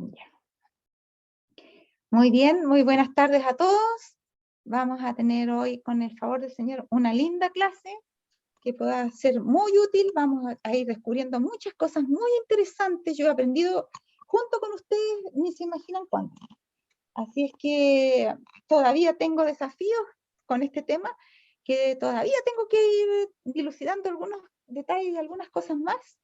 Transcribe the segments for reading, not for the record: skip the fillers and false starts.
Ya. Muy bien, muy buenas tardes a todos. Vamos a tener hoy, con el favor del Señor, una linda clase que pueda ser muy útil. Vamos a ir descubriendo muchas cosas muy interesantes. Yo he aprendido junto con ustedes, ni se imaginan cuánto. Así es que todavía tengo desafíos con este tema, que todavía tengo que ir dilucidando algunos detalles y algunas cosas más.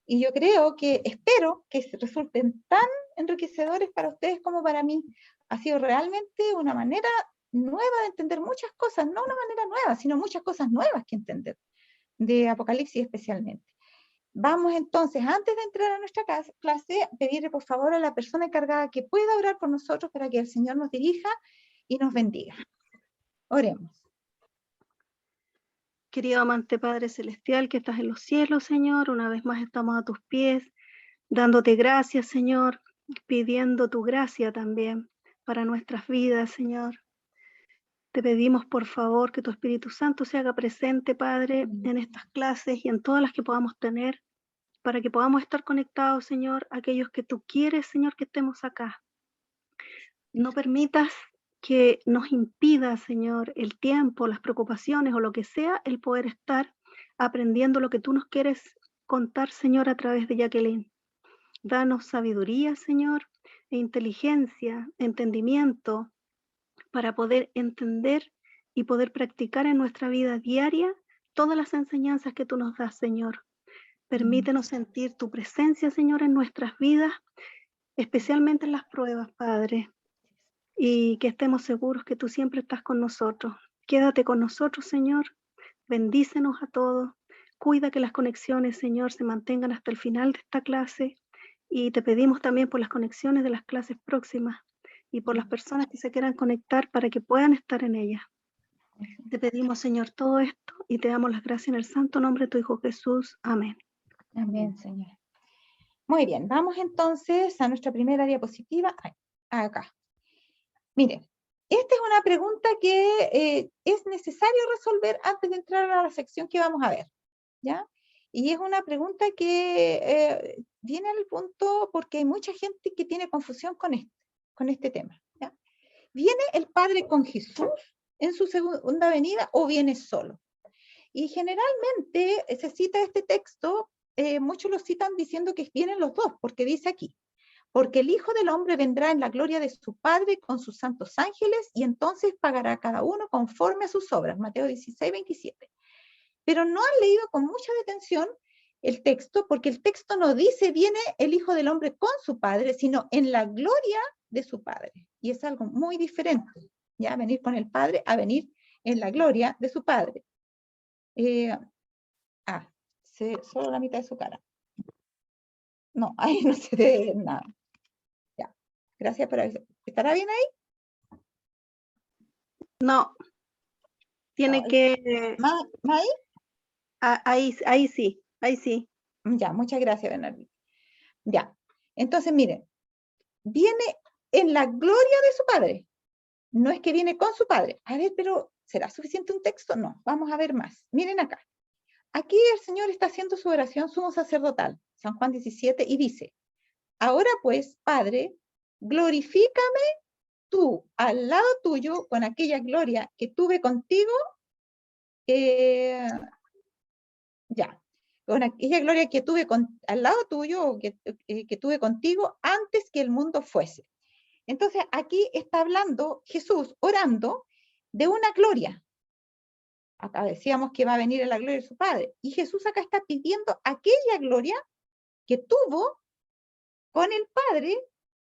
Y yo creo que, espero que resulten tan enriquecedores para ustedes como para mí. Ha sido realmente una manera nueva de entender muchas cosas, no una manera nueva, sino muchas cosas nuevas que entender, de Apocalipsis especialmente. Vamos entonces, antes de entrar a nuestra clase, pedirle por favor a la persona encargada que pueda orar por nosotros para que el Señor nos dirija y nos bendiga. Oremos. Querido amante Padre Celestial que estás en los cielos, Señor, una vez más estamos a tus pies, dándote gracias, Señor, pidiendo tu gracia también para nuestras vidas, Señor. Te pedimos, por favor, que tu Espíritu Santo se haga presente, Padre, en estas clases y en todas las que podamos tener, para que podamos estar conectados, Señor, a aquellos que tú quieres, Señor, que estemos acá. No permitas que nos impida, Señor, el tiempo, las preocupaciones o lo que sea, el poder estar aprendiendo lo que tú nos quieres contar, Señor, a través de Jacqueline. Danos sabiduría, Señor, e inteligencia, entendimiento, para poder entender y poder practicar en nuestra vida diaria todas las enseñanzas que tú nos das, Señor. Permítenos sentir tu presencia, Señor, en nuestras vidas, especialmente en las pruebas, Padre. Y que estemos seguros que tú siempre estás con nosotros. Quédate con nosotros, Señor. Bendícenos a todos. Cuida que las conexiones, Señor, se mantengan hasta el final de esta clase. Y te pedimos también por las conexiones de las clases próximas y por las personas que se quieran conectar para que puedan estar en ellas. Te pedimos, Señor, todo esto y te damos las gracias en el santo nombre de tu Hijo Jesús. Amén. Amén, Señor. Muy bien, vamos entonces a nuestra primera diapositiva. Acá. Miren, esta es una pregunta que es necesario resolver antes de entrar a la sección que vamos a ver, ¿ya? Y es una pregunta que viene al punto porque hay mucha gente que tiene confusión con este tema, ¿ya? ¿Viene el Padre con Jesús en su segunda venida o viene solo? Y generalmente se cita este texto, muchos lo citan diciendo que vienen los dos, porque dice aquí, porque el Hijo del Hombre vendrá en la gloria de su Padre con sus santos ángeles y entonces pagará a cada uno conforme a sus obras. Mateo 16, 27. Pero no han leído con mucha detención el texto, porque el texto no dice viene el Hijo del Hombre con su Padre, sino en la gloria de su Padre. Y es algo muy diferente, ya venir con el Padre a venir en la gloria de su Padre. Solo la mitad de su cara. No, ahí no se ve nada. Ya, gracias por avisar. ¿Estará bien ahí? No, tiene No, que... ¿Más ahí? ahí sí, ahí sí. Ya, muchas gracias, Bernardino. Ya, entonces miren, viene en la gloria de su Padre. No es que viene con su Padre. A ver, pero ¿será suficiente un texto? No, vamos a ver más. Miren acá. Aquí el Señor está haciendo su oración sumo sacerdotal, San Juan 17, y dice, ahora pues, Padre, glorifícame tú al lado tuyo con aquella gloria que tuve contigo, ya, con aquella gloria que tuve al lado tuyo, que tuve contigo antes que el mundo fuese. Entonces aquí está hablando Jesús orando de una gloria. Acá decíamos que va a venir en la gloria de su Padre. Y Jesús acá está pidiendo aquella gloria que tuvo con el Padre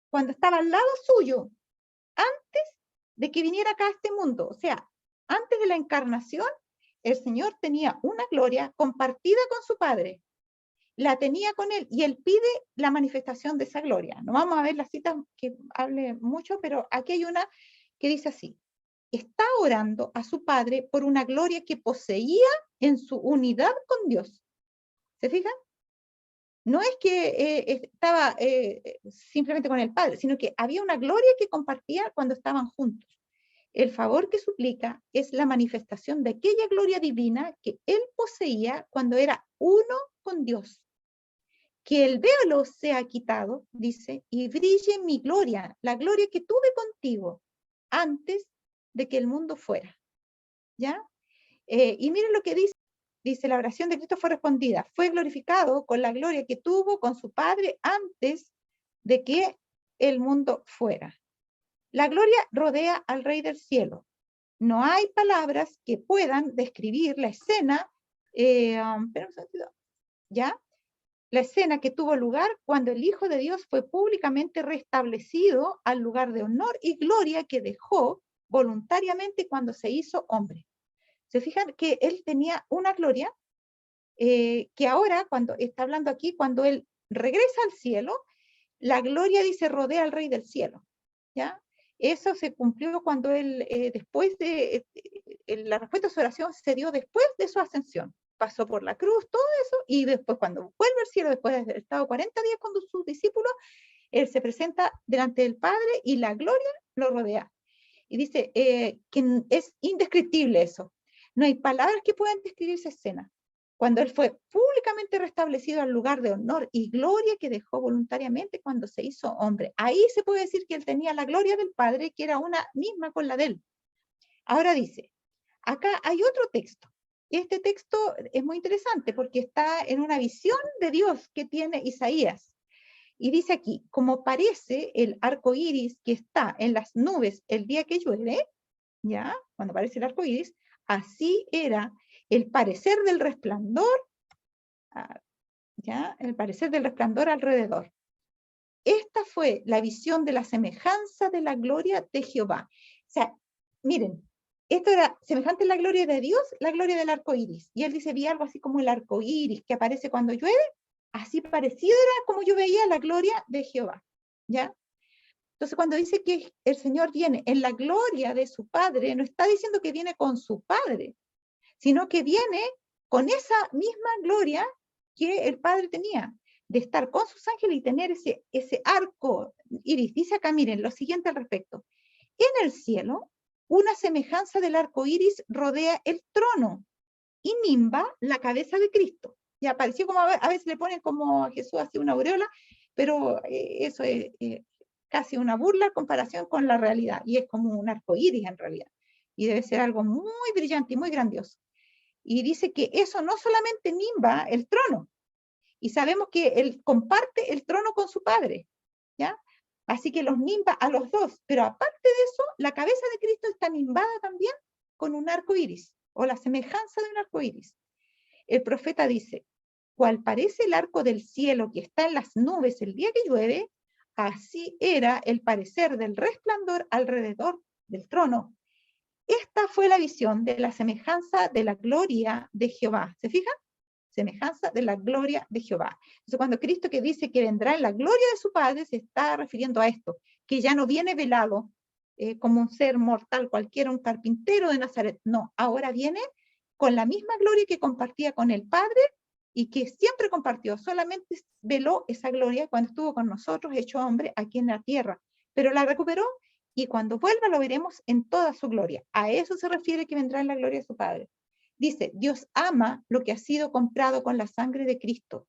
cuando estaba al lado suyo, antes de que viniera acá a este mundo. O sea, antes de la encarnación, el Señor tenía una gloria compartida con su Padre. La tenía con él y él pide la manifestación de esa gloria. No vamos a ver las citas que hable mucho, pero aquí hay una que dice así. Está orando a su Padre por una gloria que poseía en su unidad con Dios. ¿Se fijan? No es que estaba simplemente con el Padre, sino que había una gloria que compartía cuando estaban juntos. El favor que suplica es la manifestación de aquella gloria divina que él poseía cuando era uno con Dios. que el velo sea quitado, dice, y brille mi gloria, la gloria que tuve contigo antes de que el mundo fuera. ¿Ya? Y miren lo que dice, la oración de Cristo fue respondida, fue glorificado con la gloria que tuvo con su Padre antes de que el mundo fuera. La gloria rodea al Rey del Cielo. No hay palabras que puedan describir la escena, ¿ya? La escena que tuvo lugar cuando el Hijo de Dios fue públicamente restablecido al lugar de honor y gloria que dejó voluntariamente cuando se hizo hombre. Se fijan que él tenía una gloria que ahora, cuando está hablando aquí, cuando él regresa al cielo, la gloria dice rodea al Rey del Cielo. ¿Ya? Eso se cumplió cuando él, después de, la respuesta a su oración se dio después de su ascensión. Pasó por la cruz, todo eso, y después cuando vuelve al cielo, después de haber estado 40 días con sus discípulos, él se presenta delante del Padre y la gloria lo rodea. Y dice que es indescriptible eso. No hay palabras que puedan describir esa escena. Cuando él fue públicamente restablecido al lugar de honor y gloria que dejó voluntariamente cuando se hizo hombre. Ahí se puede decir que él tenía la gloria del Padre, que era una misma con la de él. Ahora dice, acá hay otro texto. Este texto es muy interesante porque está en una visión de Dios que tiene Isaías. Y dice aquí, como parece el arco iris que está en las nubes el día que llueve, ¿ya? Cuando aparece el arco iris, así era el parecer del resplandor, ¿ya? El parecer del resplandor alrededor. Esta fue la visión de la semejanza de la gloria de Jehová. O sea, miren, esto era semejante a la gloria de Dios, la gloria del arco iris. Y él dice, vi algo así como el arco iris que aparece cuando llueve, así parecido era como yo veía la gloria de Jehová, ¿ya? Entonces, cuando dice que el Señor viene en la gloria de su Padre, no está diciendo que viene con su Padre, sino que viene con esa misma gloria que el Padre tenía, de estar con sus ángeles y tener ese arco iris. Dice acá, miren, lo siguiente al respecto. En el cielo, una semejanza del arco iris rodea el trono y nimba la cabeza de Cristo. Ya apareció como a veces le ponen como a Jesús así una aureola, pero eso es casi una burla en comparación con la realidad, y es como un arco iris en realidad, y debe ser algo muy brillante y muy grandioso. Y dice que eso no solamente nimba el trono, y sabemos que él comparte el trono con su Padre, ¿ya? Así que los nimba a los dos, pero aparte de eso, la cabeza de Cristo está nimbada también con un arco iris, o la semejanza de un arco iris. El profeta dice, cual parece el arco del cielo que está en las nubes el día que llueve, así era el parecer del resplandor alrededor del trono. Esta fue la visión de la semejanza de la gloria de Jehová. ¿Se fijan? Semejanza de la gloria de Jehová. Entonces, cuando Cristo que dice que vendrá en la gloria de su Padre, se está refiriendo a esto, que ya no viene velado como un ser mortal cualquiera, un carpintero de Nazaret. No, ahora viene con la misma gloria que compartía con el Padre y que siempre compartió, solamente veló esa gloria cuando estuvo con nosotros, hecho hombre, aquí en la tierra, pero la recuperó y cuando vuelva lo veremos en toda su gloria. A eso se refiere que vendrá en la gloria de su Padre. Dice, Dios ama lo que ha sido comprado con la sangre de Cristo.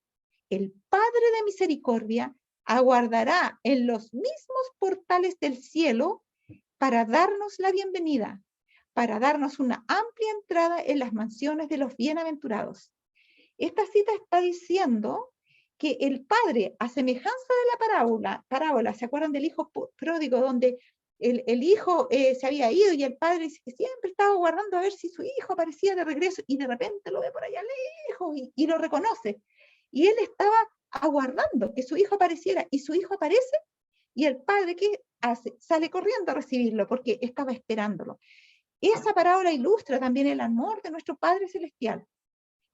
El Padre de misericordia aguardará en los mismos portales del cielo para darnos la bienvenida, para darnos una amplia entrada en las mansiones de los bienaventurados. Esta cita está diciendo que el Padre, a semejanza de la parábola, ¿se acuerdan del hijo pródigo donde el hijo se había ido y el padre dice que siempre estaba guardando a ver si su hijo aparecía de regreso y de repente lo ve por allá lejos y lo reconoce? Y él estaba aguardando que su hijo apareciera y su hijo aparece y el padre, ¿qué hace? Sale corriendo a recibirlo porque estaba esperándolo. Esa parábola ilustra también el amor de nuestro Padre Celestial,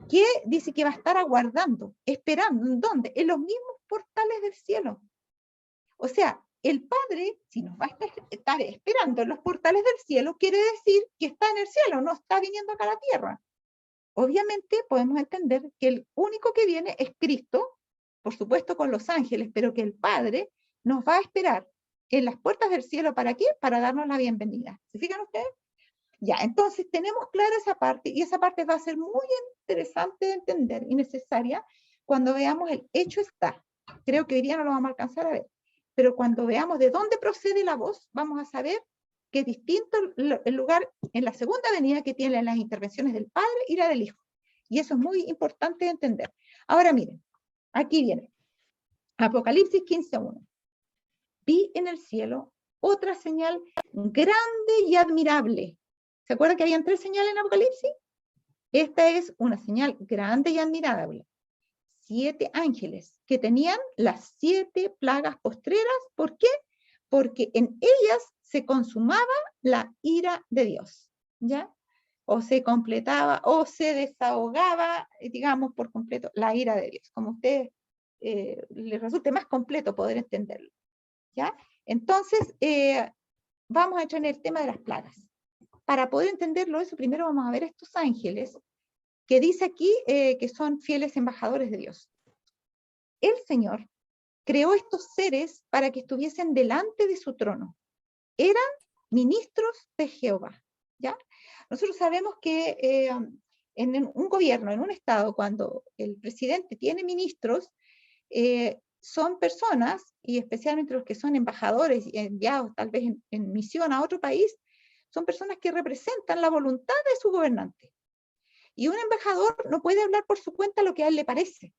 que dice que va a estar aguardando, esperando. ¿En dónde? En los mismos portales del cielo. O sea, el Padre, si nos va a estar esperando en los portales del cielo, quiere decir que está en el cielo, no está viniendo acá a la tierra. Obviamente podemos entender que el único que viene es Cristo, por supuesto con los ángeles, pero que el Padre nos va a esperar en las puertas del cielo. ¿Para qué? Para darnos la bienvenida. ¿Se fijan ustedes? Ya, entonces tenemos clara esa parte y esa parte va a ser muy interesante de entender y necesaria cuando veamos el hecho está. Creo que hoy día no lo vamos a alcanzar a ver, pero cuando veamos de dónde procede la voz, vamos a saber que es distinto el lugar en la segunda venida que tienen las intervenciones del Padre y la del Hijo. Y eso es muy importante de entender. Ahora miren, aquí viene. Apocalipsis 15:1. Vi en el cielo otra señal grande y admirable. ¿Se acuerdan que habían 3 señales en Apocalipsis? Esta es una señal grande y admirable. 7 ángeles que tenían las 7 plagas postreras. ¿Por qué? Porque en ellas se consumaba la ira de Dios, ¿ya? O se completaba, o se desahogaba, digamos, por completo, la ira de Dios, como a ustedes les resulte más completo poder entenderlo, ¿ya? Entonces, vamos a entrar en el tema de las plagas. Para poder entenderlo eso, primero vamos a ver estos ángeles, que dice aquí que son fieles embajadores de Dios. El Señor creó estos seres para que estuviesen delante de su trono. Eran ministros de Jehová, ¿ya? Nosotros sabemos que en un gobierno, en un estado, cuando el presidente tiene ministros, son personas, y especialmente los que son embajadores y enviados tal vez en misión a otro país, son personas que representan la voluntad de su gobernante. Y un embajador no puede hablar por su cuenta lo que a él le parece.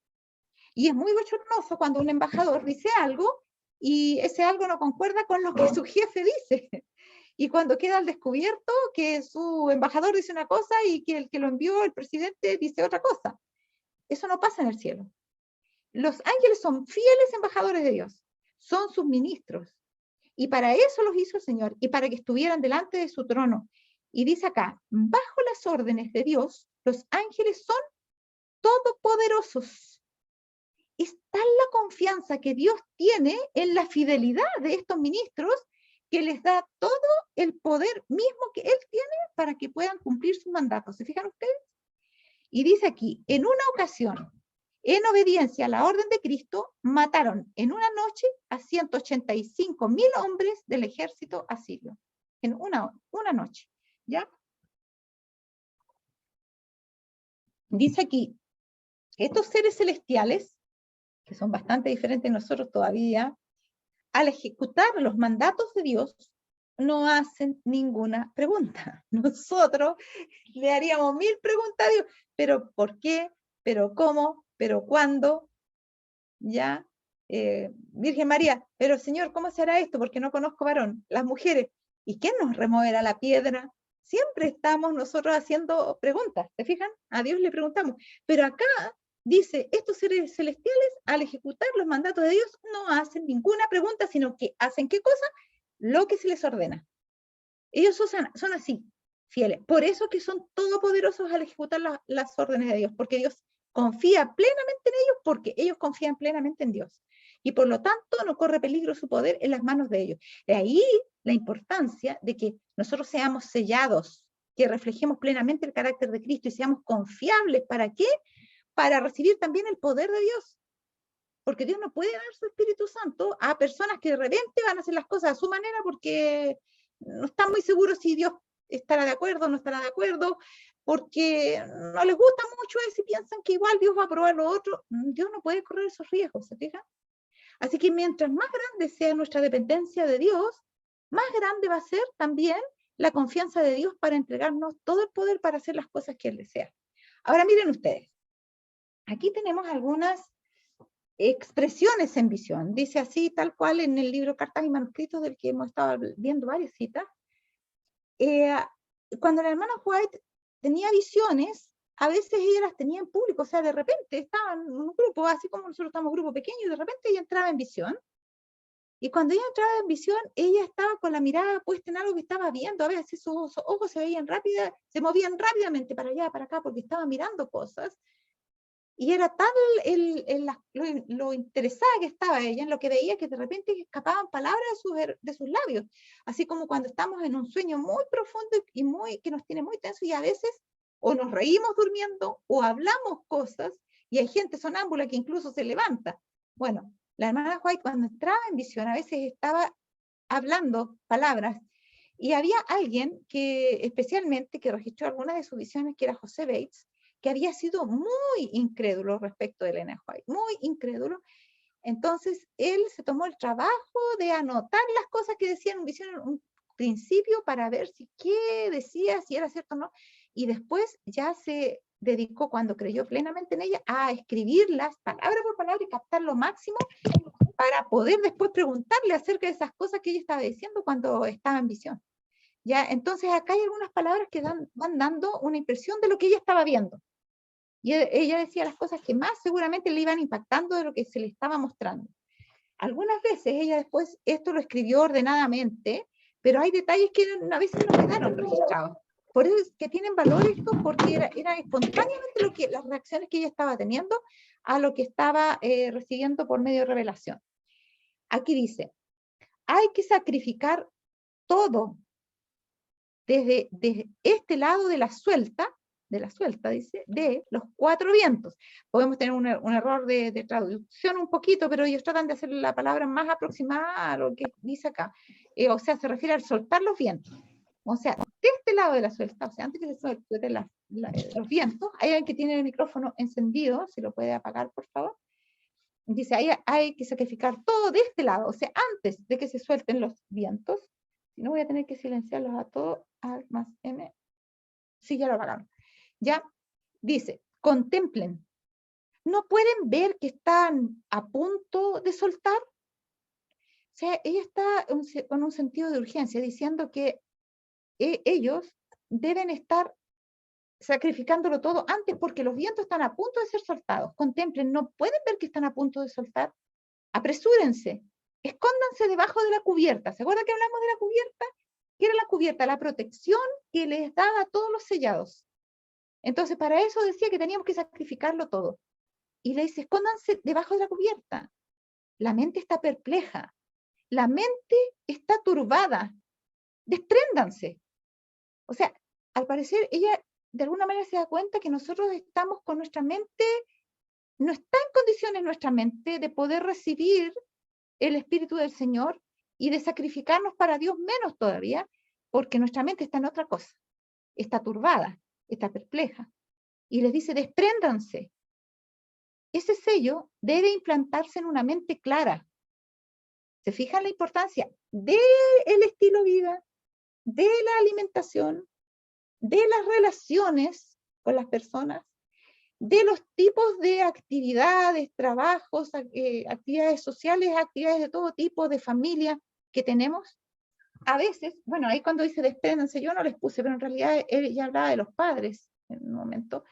Y es muy bochornoso cuando un embajador dice algo y ese algo no concuerda con lo que su jefe dice. Y cuando queda al descubierto que su embajador dice una cosa y que el que lo envió, el presidente, dice otra cosa. Eso no pasa en el cielo. Los ángeles son fieles embajadores de Dios, son sus ministros. Y para eso los hizo el Señor, y para que estuvieran delante de su trono. Y dice acá, bajo las órdenes de Dios, los ángeles son todopoderosos. Es tal la confianza que Dios tiene en la fidelidad de estos ministros que les da todo el poder mismo que Él tiene para que puedan cumplir sus mandatos. ¿Se fijan ustedes? Y dice aquí, en una ocasión, en obediencia a la orden de Cristo, mataron en una noche a 185,000 hombres del ejército asirio. En una noche, ¿ya? Dice aquí, estos seres celestiales, que son bastante diferentes de nosotros todavía, al ejecutar los mandatos de Dios, no hacen ninguna pregunta. Nosotros le haríamos 1000 preguntas a Dios, pero ¿por qué? ¿Pero cómo? ¿Pero cuándo? ¿Ya? Virgen María, pero Señor, ¿cómo se hará esto? Porque no conozco varón. Las mujeres, ¿y quién nos removerá la piedra? Siempre estamos nosotros haciendo preguntas, ¿te fijan? A Dios le preguntamos. Pero acá dice, estos seres celestiales, al ejecutar los mandatos de Dios, no hacen ninguna pregunta, sino que hacen ¿qué cosa? Lo que se les ordena. Ellos son así, fieles. Por eso que son todopoderosos al ejecutar las órdenes de Dios, porque Dios confía plenamente en ellos, porque ellos confían plenamente en Dios. Y por lo tanto no corre peligro su poder en las manos de ellos. De ahí la importancia de que nosotros seamos sellados, que reflejemos plenamente el carácter de Cristo y seamos confiables. ¿Para qué? Para recibir también el poder de Dios. Porque Dios no puede dar su Espíritu Santo a personas que de repente van a hacer las cosas a su manera porque no están muy seguros si Dios estará de acuerdo o no estará de acuerdo, porque no les gusta mucho eso y piensan que igual Dios va a aprobar lo otro. Dios no puede correr esos riesgos, ¿se fijan? Así que mientras más grande sea nuestra dependencia de Dios, más grande va a ser también la confianza de Dios para entregarnos todo el poder para hacer las cosas que Él desea. Ahora miren ustedes, aquí tenemos algunas expresiones en visión. Dice así, tal cual en el libro Cartas y Manuscritos, del que hemos estado viendo varias citas. Cuando la hermana White tenía visiones, a veces ella las tenía en público, o sea, de repente estaba en un grupo, así como nosotros estamos en un grupo pequeño, y de repente ella entraba en visión. Y cuando ella entraba en visión, ella estaba con la mirada puesta en algo que estaba viendo. A veces sus ojos se movían rápidamente para allá, para acá, porque estaba mirando cosas. Y era tal lo interesada que estaba ella en lo que veía, que de repente escapaban palabras de sus labios. Así como cuando estamos en un sueño muy profundo y que nos tiene muy tenso, y a veces o nos reímos durmiendo o hablamos cosas, y hay gente sonámbula que incluso se levanta. Bueno, la hermana White, cuando entraba en visión, a veces estaba hablando palabras, y había alguien que especialmente que registró algunas de sus visiones, que era José Bates, que había sido muy incrédulo respecto de Elena White, muy incrédulo. Entonces, él se tomó el trabajo de anotar las cosas que decían en visión en un principio para ver si qué decía, si era cierto o no, y después ya se dedicó, cuando creyó plenamente en ella, a escribirlas palabra por palabra y captar lo máximo para poder después preguntarle acerca de esas cosas que ella estaba diciendo cuando estaba en visión. ¿Ya? Entonces acá hay algunas palabras que van dando una impresión de lo que ella estaba viendo. Y ella decía las cosas que más seguramente le iban impactando de lo que se le estaba mostrando. Algunas veces ella después esto lo escribió ordenadamente, pero hay detalles que a veces no quedaron registrados. Por eso es que tienen valor esto, porque era espontáneamente las reacciones que ella estaba teniendo a lo que estaba recibiendo por medio de revelación. Aquí dice, hay que sacrificar todo desde este lado de la suelta, dice, de los 4 vientos. Podemos tener un error de traducción un poquito, pero ellos tratan de hacer la palabra más aproximada a lo que dice acá. O sea, se refiere al soltar los vientos. O sea, de este lado de la suelta, o sea, antes que se suelten los vientos, hay alguien que tiene el micrófono encendido, si lo puede apagar, por favor. Dice, hay que sacrificar todo de este lado, o sea, antes de que se suelten los vientos. Si no, voy a tener que silenciarlos a todos, Alt más M. Sí, ya lo apagaron. Ya, dice, contemplen. ¿No pueden ver que están a punto de soltar? O sea, ella está con un sentido de urgencia, diciendo que ellos deben estar sacrificándolo todo antes porque los vientos están a punto de ser soltados. Contemplen, ¿no pueden ver que están a punto de soltar? Apresúrense, escóndanse debajo de la cubierta. ¿Se acuerdan que hablamos de la cubierta? ¿Qué era la cubierta? La protección que les daba a todos los sellados. Entonces, para eso decía que teníamos que sacrificarlo todo. Y le dice, escóndanse debajo de la cubierta. La mente está perpleja. La mente está turbada. Despréndanse. O sea, al parecer, ella de alguna manera se da cuenta que nosotros estamos con nuestra mente, no está en condiciones nuestra mente de poder recibir el Espíritu del Señor y de sacrificarnos para Dios menos todavía, porque nuestra mente está en otra cosa. Está turbada, está perpleja. Y les dice, despréndanse. Ese sello debe implantarse en una mente clara. ¿Se fijan la importancia del estilo de vida, de la alimentación, de las relaciones con las personas, de los tipos de actividades, trabajos, actividades sociales, actividades de todo tipo, de familia que tenemos? A veces, bueno, ahí cuando dice despréndanse, yo no les puse, pero en realidad ella hablaba de los padres en un momento,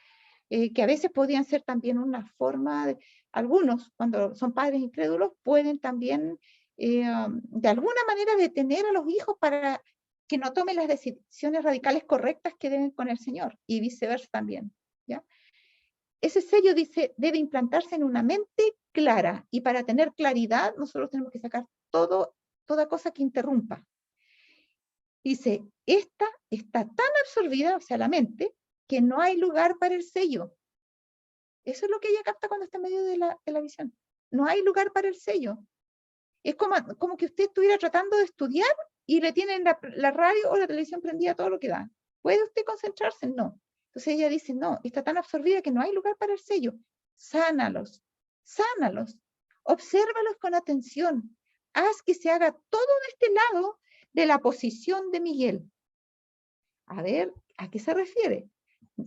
que a veces podían ser también una forma, algunos cuando son padres incrédulos pueden también de alguna manera detener a los hijos para que no tomen las decisiones radicales correctas que deben con el Señor y viceversa también, ¿ya? Ese sello dice, debe implantarse en una mente clara, y para tener claridad nosotros tenemos que sacar toda cosa que interrumpa. Dice, esta está tan absorbida, o sea, la mente, que no hay lugar para el sello. Eso es lo que ella capta cuando está en medio de la visión. No hay lugar para el sello. Es como que usted estuviera tratando de estudiar y le tienen la radio o la televisión prendida todo lo que da. ¿Puede usted concentrarse? No. Entonces ella dice, no, está tan absorbida que no hay lugar para el sello. Sánalos, sánalos, obsérvalos con atención. Haz que se haga todo de este lado de la posición de Miguel. A ver, ¿a qué se refiere?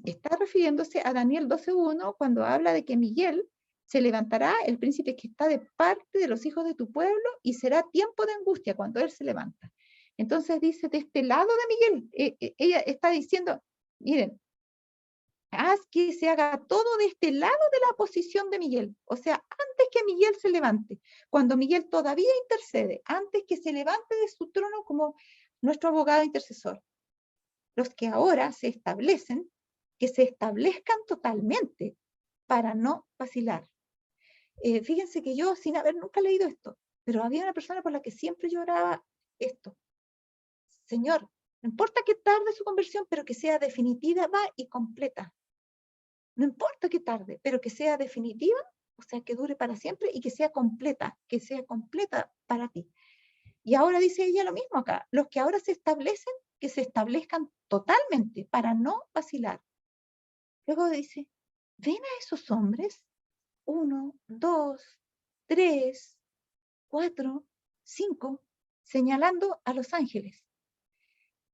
Está refiriéndose a Daniel 12:1 cuando habla de que Miguel se levantará, el príncipe que está de parte de los hijos de tu pueblo, y será tiempo de angustia cuando él se levanta. Entonces dice, de este lado de Miguel, ella está diciendo, miren, haz que se haga todo de este lado de la posición de Miguel. O sea, antes que Miguel se levante, cuando Miguel todavía intercede, antes que se levante de su trono como nuestro abogado intercesor. Los que ahora se establecen, que se establezcan totalmente para no vacilar. Fíjense que yo, sin haber nunca leído esto, pero había una persona por la que siempre lloraba esto. Señor, no importa que tarde su conversión, pero que sea definitiva y completa. No importa que tarde, pero que sea definitiva, o sea, que dure para siempre y que sea completa para ti. Y ahora dice ella lo mismo acá. Los que ahora se establecen, que se establezcan totalmente para no vacilar. Luego dice, ven a esos hombres, 1, 2, 3, 4, 5, señalando a los ángeles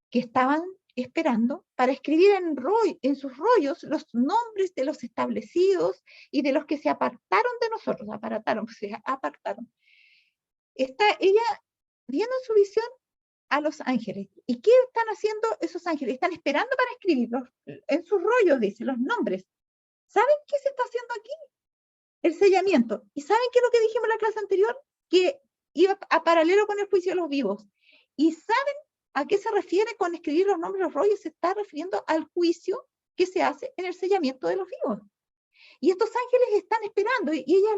que estaban esperando para escribir en sus rollos los nombres de los establecidos y de los que se apartaron de nosotros, se apartaron. Está ella viendo en su visión a los ángeles. ¿Y qué están haciendo esos ángeles? Están esperando para escribirlos en sus rollos, dice, los nombres. ¿Saben qué se está haciendo aquí? El sellamiento. ¿Y saben qué es lo que dijimos en la clase anterior? Que iba a paralelo con el juicio de los vivos. ¿Y saben a qué se refiere con escribir los nombres de los rollos? Se está refiriendo al juicio que se hace en el sellamiento de los vivos. Y estos ángeles están esperando, y ella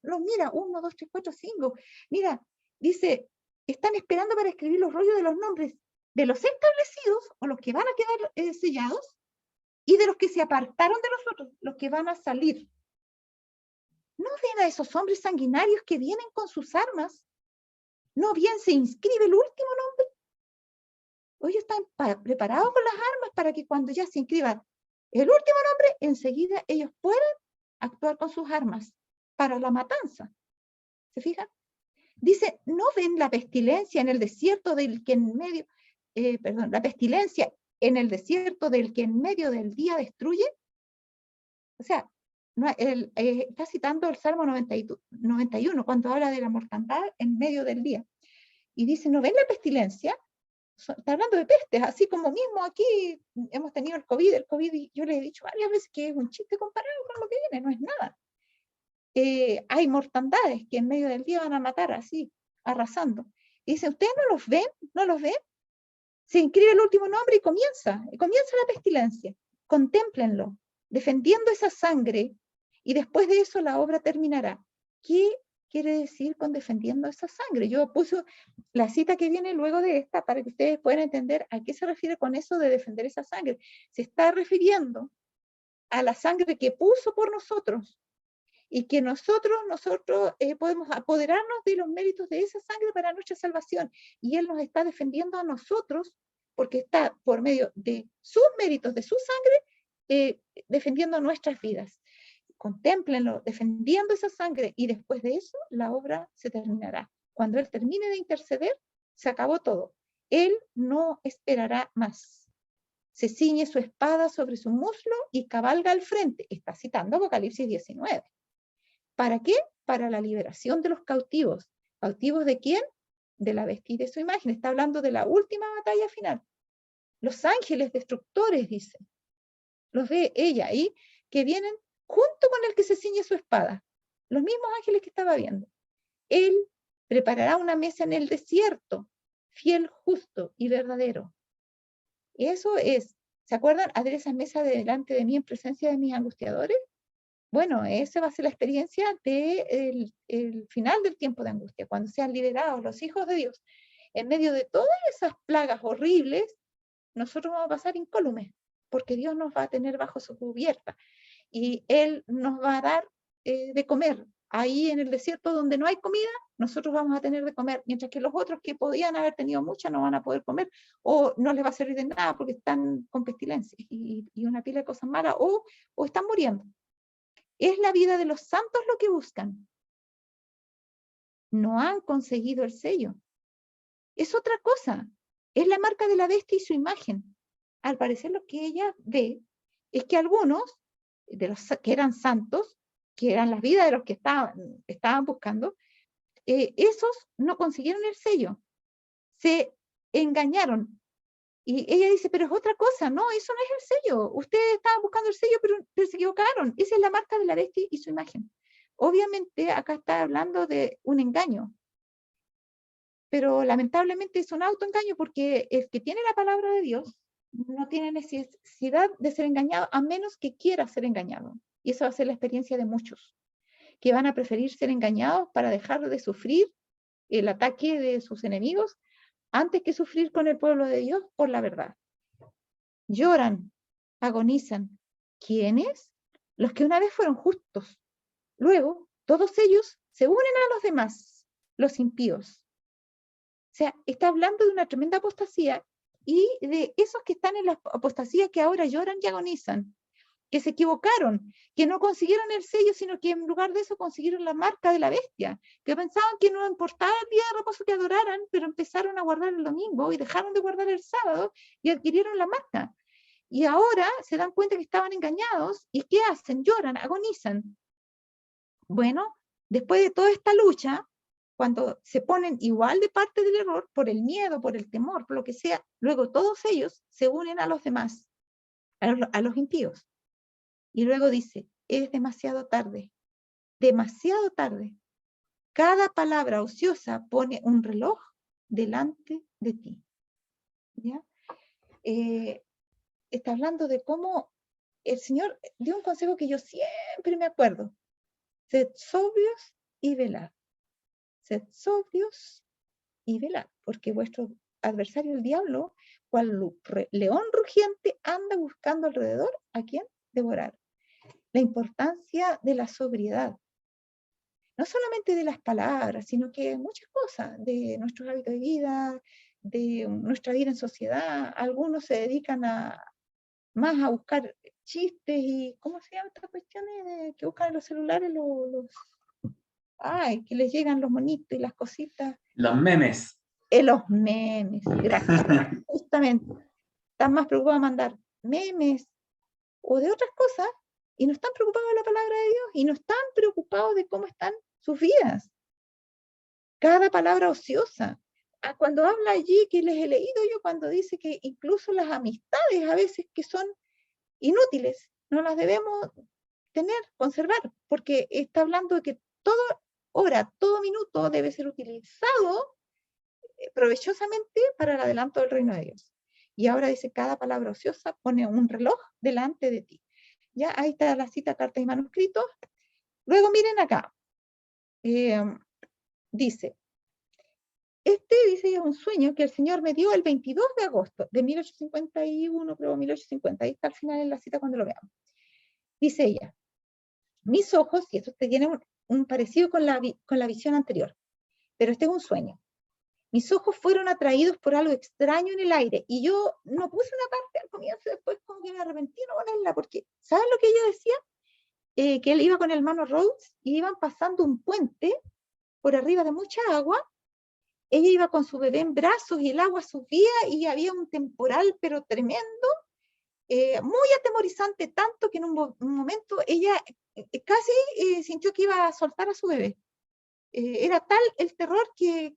los mira, 1, 2, 3, 4, 5. Mira, dice, están esperando para escribir los rollos de los nombres de los establecidos, o los que van a quedar sellados, y de los que se apartaron de nosotros, los que van a salir. ¿No ven a esos hombres sanguinarios que vienen con sus armas? ¿No bien se inscribe el último nombre? Ellos están preparados con las armas para que cuando ya se inscriba el último nombre, enseguida ellos puedan actuar con sus armas para la matanza. ¿Se fijan? Dice, ¿no ven la pestilencia en el desierto del que en medio, la pestilencia en el desierto del que en medio del día destruye? O sea, está citando el Salmo 91, cuando habla de la mortandad en medio del día. Y dice, ¿no ven la pestilencia? Está hablando de pestes, así como mismo aquí hemos tenido el COVID, y yo les he dicho varias veces que es un chiste comparado con lo que viene, no es nada. Hay mortandades que en medio del día van a matar así, arrasando. Y dice, ¿ustedes no los ven? ¿No los ven? Se inscribe el último nombre y comienza la pestilencia. Contémplenlo, defendiendo esa sangre, y después de eso la obra terminará. ¿Qué quiere decir con defendiendo esa sangre? Yo puse la cita que viene luego de esta para que ustedes puedan entender a qué se refiere con eso de defender esa sangre. Se está refiriendo a la sangre que puso por nosotros, y que nosotros podemos apoderarnos de los méritos de esa sangre para nuestra salvación. Y Él nos está defendiendo a nosotros porque está por medio de sus méritos, de su sangre, defendiendo nuestras vidas. Contémplenlo, defendiendo esa sangre, y después de eso la obra se terminará. Cuando Él termine de interceder, se acabó todo. Él no esperará más. Se ciñe su espada sobre su muslo y cabalga al frente. Está citando Apocalipsis 19. ¿Para qué? Para la liberación de los cautivos. ¿Cautivos de quién? De la bestia y de su imagen. Está hablando de la última batalla final. Los ángeles destructores, dice. Los ve ella ahí, que vienen junto con el que se ciñe su espada. Los mismos ángeles que estaba viendo. Él preparará una mesa en el desierto, fiel, justo y verdadero. Eso es, ¿se acuerdan? Hacer esa mesa delante de mí en presencia de mis angustiadores. Bueno, esa va a ser la experiencia del el final del tiempo de angustia, cuando sean liberados los hijos de Dios. En medio de todas esas plagas horribles, nosotros vamos a pasar incólumes, porque Dios nos va a tener bajo su cubierta, y Él nos va a dar de comer. Ahí en el desierto donde no hay comida, nosotros vamos a tener de comer, mientras que los otros que podían haber tenido mucha no van a poder comer, o no les va a servir de nada porque están con pestilencia y una pila de cosas malas, o están muriendo. Es la vida de los santos lo que buscan. No han conseguido el sello. Es otra cosa. Es la marca de la bestia y su imagen. Al parecer lo que ella ve es que algunos de los que eran santos, que eran las vidas de los que estaban buscando, esos no consiguieron el sello. Se engañaron. Y ella dice, pero es otra cosa. No, eso no es el sello. Ustedes estaban buscando el sello, pero se equivocaron. Esa es la marca de la bestia y su imagen. Obviamente acá está hablando de un engaño, pero lamentablemente es un autoengaño, porque el que tiene la palabra de Dios no tiene necesidad de ser engañado a menos que quiera ser engañado. Y esa va a ser la experiencia de muchos, que van a preferir ser engañados para dejar de sufrir el ataque de sus enemigos antes que sufrir con el pueblo de Dios por la verdad. Lloran, agonizan. ¿Quiénes? Los que una vez fueron justos. Luego, todos ellos se unen a los demás, los impíos. O sea, está hablando de una tremenda apostasía, y de esos que están en la apostasía que ahora lloran y agonizan. que se equivocaron, que no consiguieron el sello, sino que en lugar de eso consiguieron la marca de la bestia, que pensaban que no importaba el día de reposo que adoraran, pero empezaron a guardar el domingo y dejaron de guardar el sábado y adquirieron la marca. Y ahora se dan cuenta que estaban engañados y ¿qué hacen? Lloran, agonizan. Bueno, después de toda esta lucha, cuando se ponen igual de parte del error, por el miedo, por el temor, por lo que sea, luego todos ellos se unen a los demás, a los impíos. Y luego dice, es demasiado tarde, demasiado tarde. Cada palabra ociosa pone un reloj delante de ti. ¿Ya? Está hablando de cómo el Señor dio un consejo que yo siempre me acuerdo. Sed sobrios y velad. Sed sobrios y velad, porque vuestro adversario, el diablo, cual león rugiente, anda buscando alrededor a quien devorar. La importancia de la sobriedad, no solamente de las palabras, sino que muchas cosas, de nuestros hábitos de vida, de nuestra vida en sociedad. Algunos se dedican más a buscar chistes y, ¿cómo se llaman estas cuestiones que buscan en los celulares? Ay, que les llegan los monitos y las cositas. Los memes. Los memes, gracias. Justamente, están más preocupados de mandar memes o de otras cosas y no están preocupados de la palabra de Dios y no están preocupados de cómo están sus vidas. Cada palabra ociosa. Cuando habla allí, que les he leído yo, cuando dice que incluso las amistades a veces que son inútiles, no las debemos tener, conservar, porque está hablando de que toda hora, todo minuto debe ser utilizado provechosamente para el adelanto del reino de Dios. Y ahora dice, cada palabra ociosa pone un reloj delante de ti. Ya, ahí está la cita, cartas y manuscritos. Luego miren acá. Dice, dice, es un sueño que el Señor me dio el 22 de agosto de 1851, creo, 1850. Ahí está al final en la cita cuando lo veamos. Dice ella, mis ojos, y esto tiene un parecido con la visión anterior, pero este es un sueño. Mis ojos fueron atraídos por algo extraño en el aire, y yo no puse una parte al comienzo, después como que me arrepentí no ponerla, porque ¿saben lo que ella decía? Que él iba con el hermano Rhodes, y iban pasando un puente por arriba de mucha agua, ella iba con su bebé en brazos, y el agua subía, y había un temporal, pero tremendo, muy atemorizante, tanto que en un momento ella casi sintió que iba a soltar a su bebé. Era tal el terror que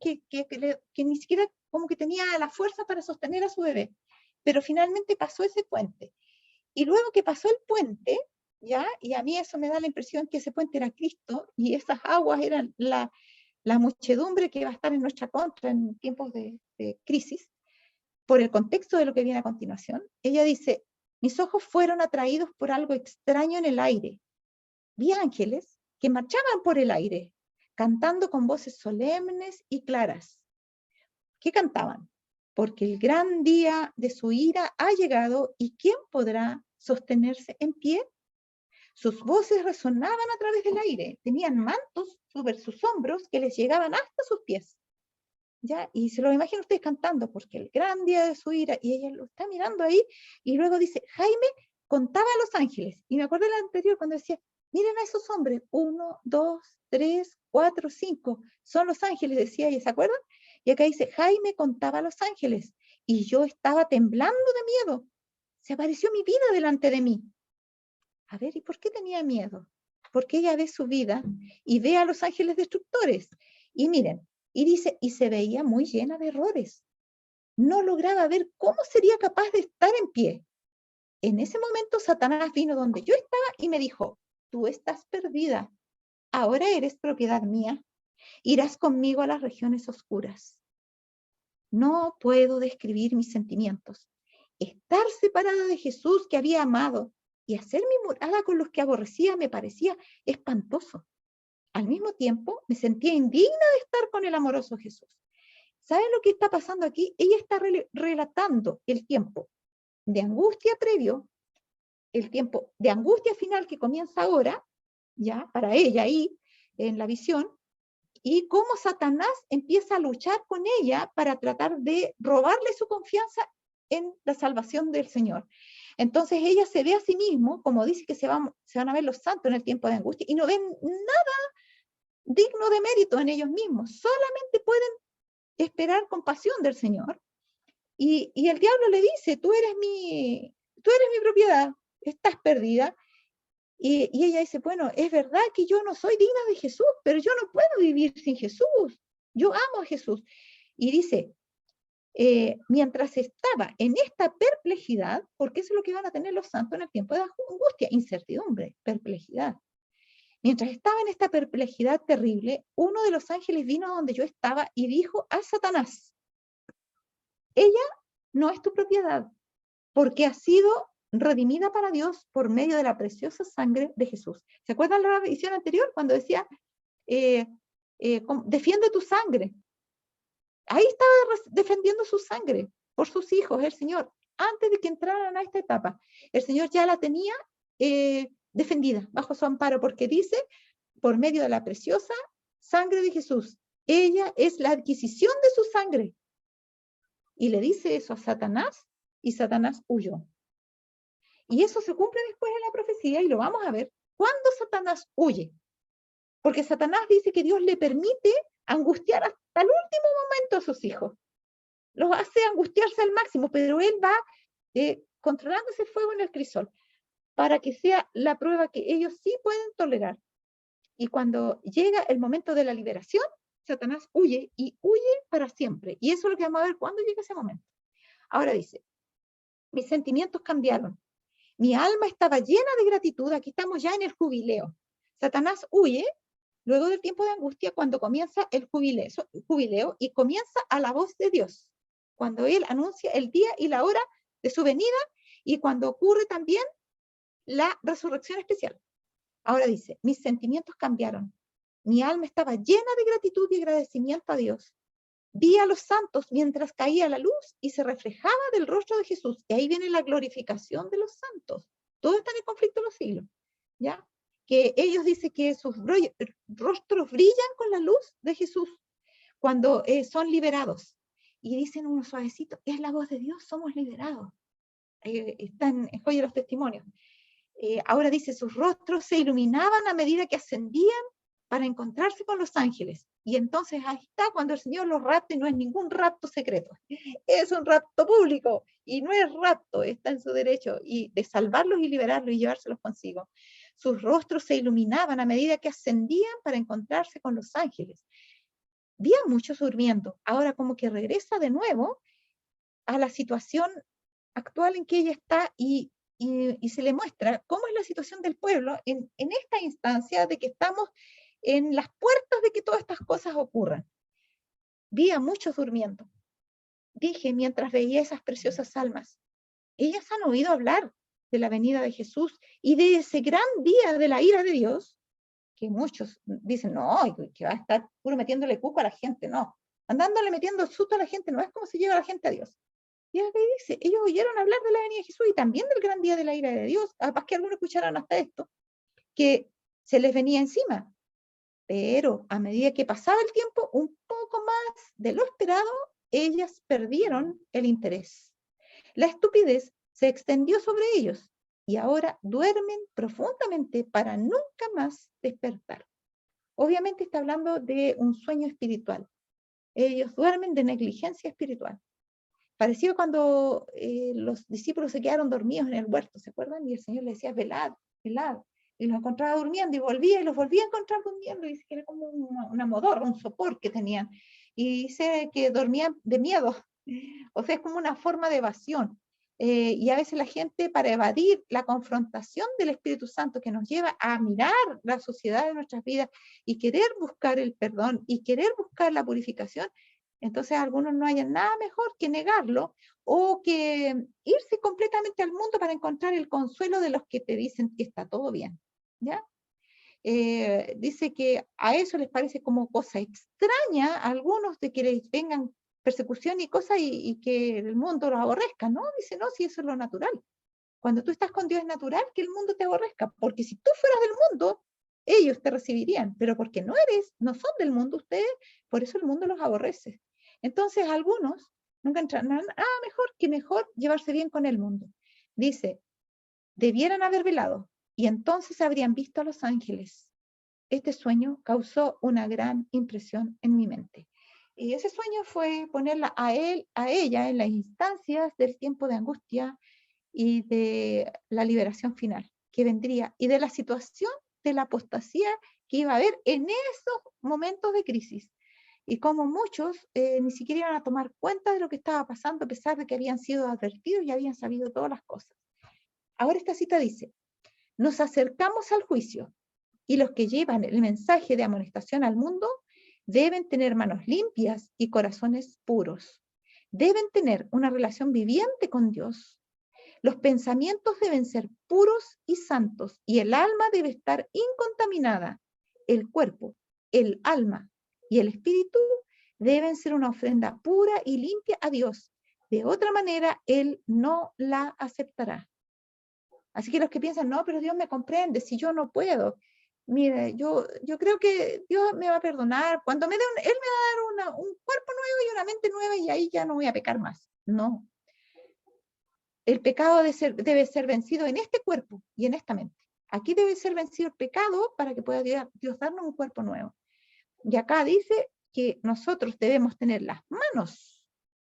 ni siquiera como que tenía la fuerza para sostener a su bebé. Pero finalmente pasó ese puente. Y luego que pasó el puente, ¿ya? Y a mí eso me da la impresión que ese puente era Cristo y esas aguas eran la muchedumbre que va a estar en nuestra contra en tiempos de crisis, por el contexto de lo que viene a continuación. Ella dice, mis ojos fueron atraídos por algo extraño en el aire. Vi ángeles que marchaban por el aire, cantando con voces solemnes y claras. ¿Qué cantaban? Porque el gran día de su ira ha llegado y ¿quién podrá sostenerse en pie? Sus voces resonaban a través del aire, tenían mantos sobre sus hombros que les llegaban hasta sus pies. ¿Ya? Y se lo imaginan ustedes cantando, porque el gran día de su ira, y ella lo está mirando ahí, y luego dice, Jaime contaba a los ángeles, y me acuerdo de la anterior cuando decía, miren a esos hombres, 1, 2, 3, 4, 5, son los ángeles, decía ella, ¿se acuerdan? Y acá dice, Jaime contaba a los ángeles, y yo estaba temblando de miedo, se apareció mi vida delante de mí. A ver, ¿y por qué tenía miedo? Porque ella ve su vida, y ve a los ángeles destructores, y miren, y dice, y se veía muy llena de errores. No lograba ver cómo sería capaz de estar en pie. En ese momento Satanás vino donde yo estaba y me dijo, tú estás perdida, ahora eres propiedad mía, irás conmigo a las regiones oscuras. No puedo describir mis sentimientos. Estar separada de Jesús que había amado y hacer mi morada con los que aborrecía me parecía espantoso. Al mismo tiempo, me sentía indigna de estar con el amoroso Jesús. ¿Saben lo que está pasando aquí? Ella está relatando el tiempo de angustia previo, el tiempo de angustia final que comienza ahora, ya, para ella ahí, en la visión, y cómo Satanás empieza a luchar con ella para tratar de robarle su confianza en la salvación del Señor. Entonces ella se ve a sí mismo, como dice que se van a ver los santos en el tiempo de angustia, y no ven nada digno de mérito en ellos mismos, solamente pueden esperar compasión del Señor. Y el diablo le dice, tú eres mi propiedad, estás perdida. Y ella dice, bueno, es verdad que yo no soy digna de Jesús, pero yo no puedo vivir sin Jesús. Yo amo a Jesús. Y dice, mientras estaba en esta perplejidad, porque eso es lo que van a tener los santos en el tiempo de angustia, incertidumbre, perplejidad. Mientras estaba en esta perplejidad terrible, uno de los ángeles vino a donde yo estaba y dijo a Satanás, ella no es tu propiedad, porque ha sido redimida para Dios por medio de la preciosa sangre de Jesús. ¿Se acuerdan la visión anterior cuando decía, defiende tu sangre? Ahí estaba defendiendo su sangre por sus hijos, el Señor, antes de que entraran a esta etapa. El Señor ya la tenía defendida bajo su amparo, porque dice, por medio de la preciosa sangre de Jesús, ella es la adquisición de su sangre. Y le dice eso a Satanás, y Satanás huyó. Y eso se cumple después en la profecía, y lo vamos a ver, cuando Satanás huye. Porque Satanás dice que Dios le permite angustiar hasta el último momento a sus hijos. Los hace angustiarse al máximo, pero él va controlando ese fuego en el crisol, para que sea la prueba que ellos sí pueden tolerar. Y cuando llega el momento de la liberación, Satanás huye, y huye para siempre. Y eso es lo que vamos a ver cuando llega ese momento. Ahora dice, mis sentimientos cambiaron. Mi alma estaba llena de gratitud. Aquí estamos ya en el jubileo. Satanás huye luego del tiempo de angustia cuando comienza el jubileo y comienza a la voz de Dios. Cuando Él anuncia el día y la hora de su venida y cuando ocurre también la resurrección especial. Ahora dice, mis sentimientos cambiaron. Mi alma estaba llena de gratitud y agradecimiento a Dios. Vi a los santos mientras caía la luz y se reflejaba del rostro de Jesús. Y ahí viene la glorificación de los santos. Todo está en el conflicto de los siglos. ¿Ya? Que ellos dicen que sus rostros brillan con la luz de Jesús cuando son liberados. Y dicen unos suavecitos, es la voz de Dios, somos liberados. Están en Joya los Testimonios. Ahora dice, sus rostros se iluminaban a medida que ascendían para encontrarse con los ángeles. Y entonces ahí está cuando el Señor los rapta, y no es ningún rapto secreto, es un rapto público, y no es rapto, está en su derecho y de salvarlos y liberarlos y llevárselos consigo. Sus rostros se iluminaban a medida que ascendían para encontrarse con los ángeles. Vi a muchos durmiendo, ahora como que regresa de nuevo a la situación actual en que ella está y se le muestra cómo es la situación del pueblo en esta instancia de que estamos en las puertas de que todas estas cosas ocurran. Vi a muchos durmiendo. Dije mientras veía esas preciosas almas, ellas han oído hablar de la venida de Jesús y de ese gran día de la ira de Dios, que muchos dicen, no, que va a estar puro metiéndole cuco a la gente, no. Andándole metiendo susto a la gente, no es como se lleva a la gente a Dios. Y es que dice, ellos oyeron hablar de la venida de Jesús y también del gran día de la ira de Dios, capaz que algunos escucharon hasta esto, que se les venía encima. Pero a medida que pasaba el tiempo, un poco más de lo esperado, ellas perdieron el interés. La estupidez se extendió sobre ellos y ahora duermen profundamente para nunca más despertar. Obviamente está hablando de un sueño espiritual. Ellos duermen de negligencia espiritual. Pareció cuando los discípulos se quedaron dormidos en el huerto, ¿se acuerdan? Y el Señor les decía, velad, velad. Y los encontraba durmiendo y volvía, y los volvía a encontrar durmiendo. Y dice que era como una modorra, un sopor que tenían. Y dice que dormían de miedo. O sea, es como una forma de evasión. Y a veces la gente, para evadir la confrontación del Espíritu Santo que nos lleva a mirar la sociedad de nuestras vidas y querer buscar el perdón y querer buscar la purificación, entonces algunos no hayan nada mejor que negarlo o que irse completamente al mundo para encontrar el consuelo de los que te dicen que está todo bien, ¿ya? Dice que a eso les parece como cosa extraña a algunos de que les vengan persecución y cosas y que el mundo los aborrezca, ¿no? Dice, no, si eso es lo natural. Cuando tú estás con Dios es natural que el mundo te aborrezca, porque si tú fueras del mundo, ellos te recibirían, pero porque no son del mundo ustedes, por eso el mundo los aborrece. Entonces algunos nunca entran, mejor llevarse bien con el mundo. Dice, debieran haber velado, y entonces habrían visto a los ángeles. Este sueño causó una gran impresión en mi mente. Y ese sueño fue ponerla a ella en las instancias del tiempo de angustia y de la liberación final que vendría, y de la situación de la apostasía que iba a haber en esos momentos de crisis. Y como muchos ni siquiera iban a tomar cuenta de lo que estaba pasando, a pesar de que habían sido advertidos y habían sabido todas las cosas. Ahora esta cita dice: nos acercamos al juicio, y los que llevan el mensaje de amonestación al mundo deben tener manos limpias y corazones puros. Deben tener una relación viviente con Dios. Los pensamientos deben ser puros y santos, y el alma debe estar incontaminada. El cuerpo, el alma y el espíritu deben ser una ofrenda pura y limpia a Dios. De otra manera, Él no la aceptará. Así que los que piensan, no, pero Dios me comprende, si yo no puedo. Mire, yo creo que Dios me va a perdonar. Cuando Él me va a dar un cuerpo nuevo y una mente nueva, y ahí ya no voy a pecar más. No. El pecado debe ser vencido en este cuerpo y en esta mente. Aquí debe ser vencido el pecado para que pueda Dios darnos un cuerpo nuevo. Y acá dice que nosotros debemos tener las manos,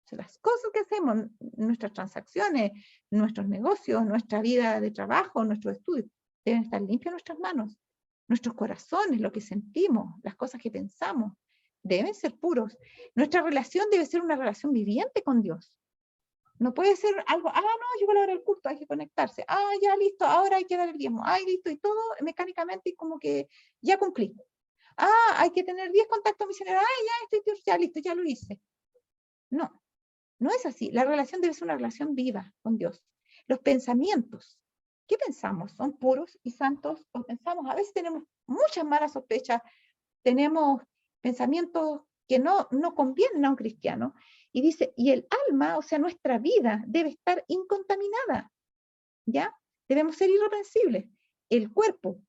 o sea, las cosas que hacemos, nuestras transacciones, nuestros negocios, nuestra vida de trabajo, nuestros estudios, deben estar limpias nuestras manos. Nuestros corazones, lo que sentimos, las cosas que pensamos, deben ser puros. Nuestra relación debe ser una relación viviente con Dios. No puede ser algo, no, llegó la hora del culto, hay que conectarse. Ya listo, ahora hay que dar el diezmo. Listo, y todo mecánicamente como que ya cumplí. Hay que tener 10 contactos misioneros. Ya listo, ya lo hice. No, no es así. La relación debe ser una relación viva con Dios. Los pensamientos, ¿qué pensamos? ¿Son puros y santos? ¿O pensamos? A veces tenemos muchas malas sospechas, tenemos pensamientos que no convienen a un cristiano. Y dice, y el alma, o sea, nuestra vida debe estar incontaminada, ¿ya? Debemos ser irreprensibles. El cuerpo,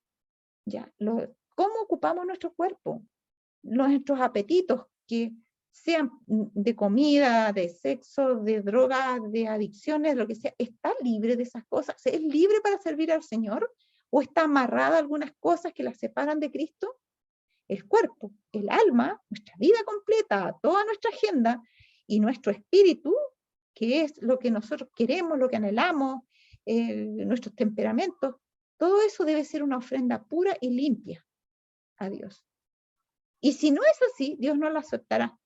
¿ya? ¿Cómo ocupamos nuestro cuerpo? Nuestros apetitos, que sean de comida, de sexo, de drogas, de adicciones, lo que sea, ¿está libre de esas cosas? ¿Es libre para servir al Señor? ¿O está amarrada a algunas cosas que las separan de Cristo? El cuerpo, el alma, nuestra vida completa, toda nuestra agenda, y nuestro espíritu, que es lo que nosotros queremos, lo que anhelamos, nuestros temperamentos, todo eso debe ser una ofrenda pura y limpia a Dios. Y si no es así, Dios no la aceptará.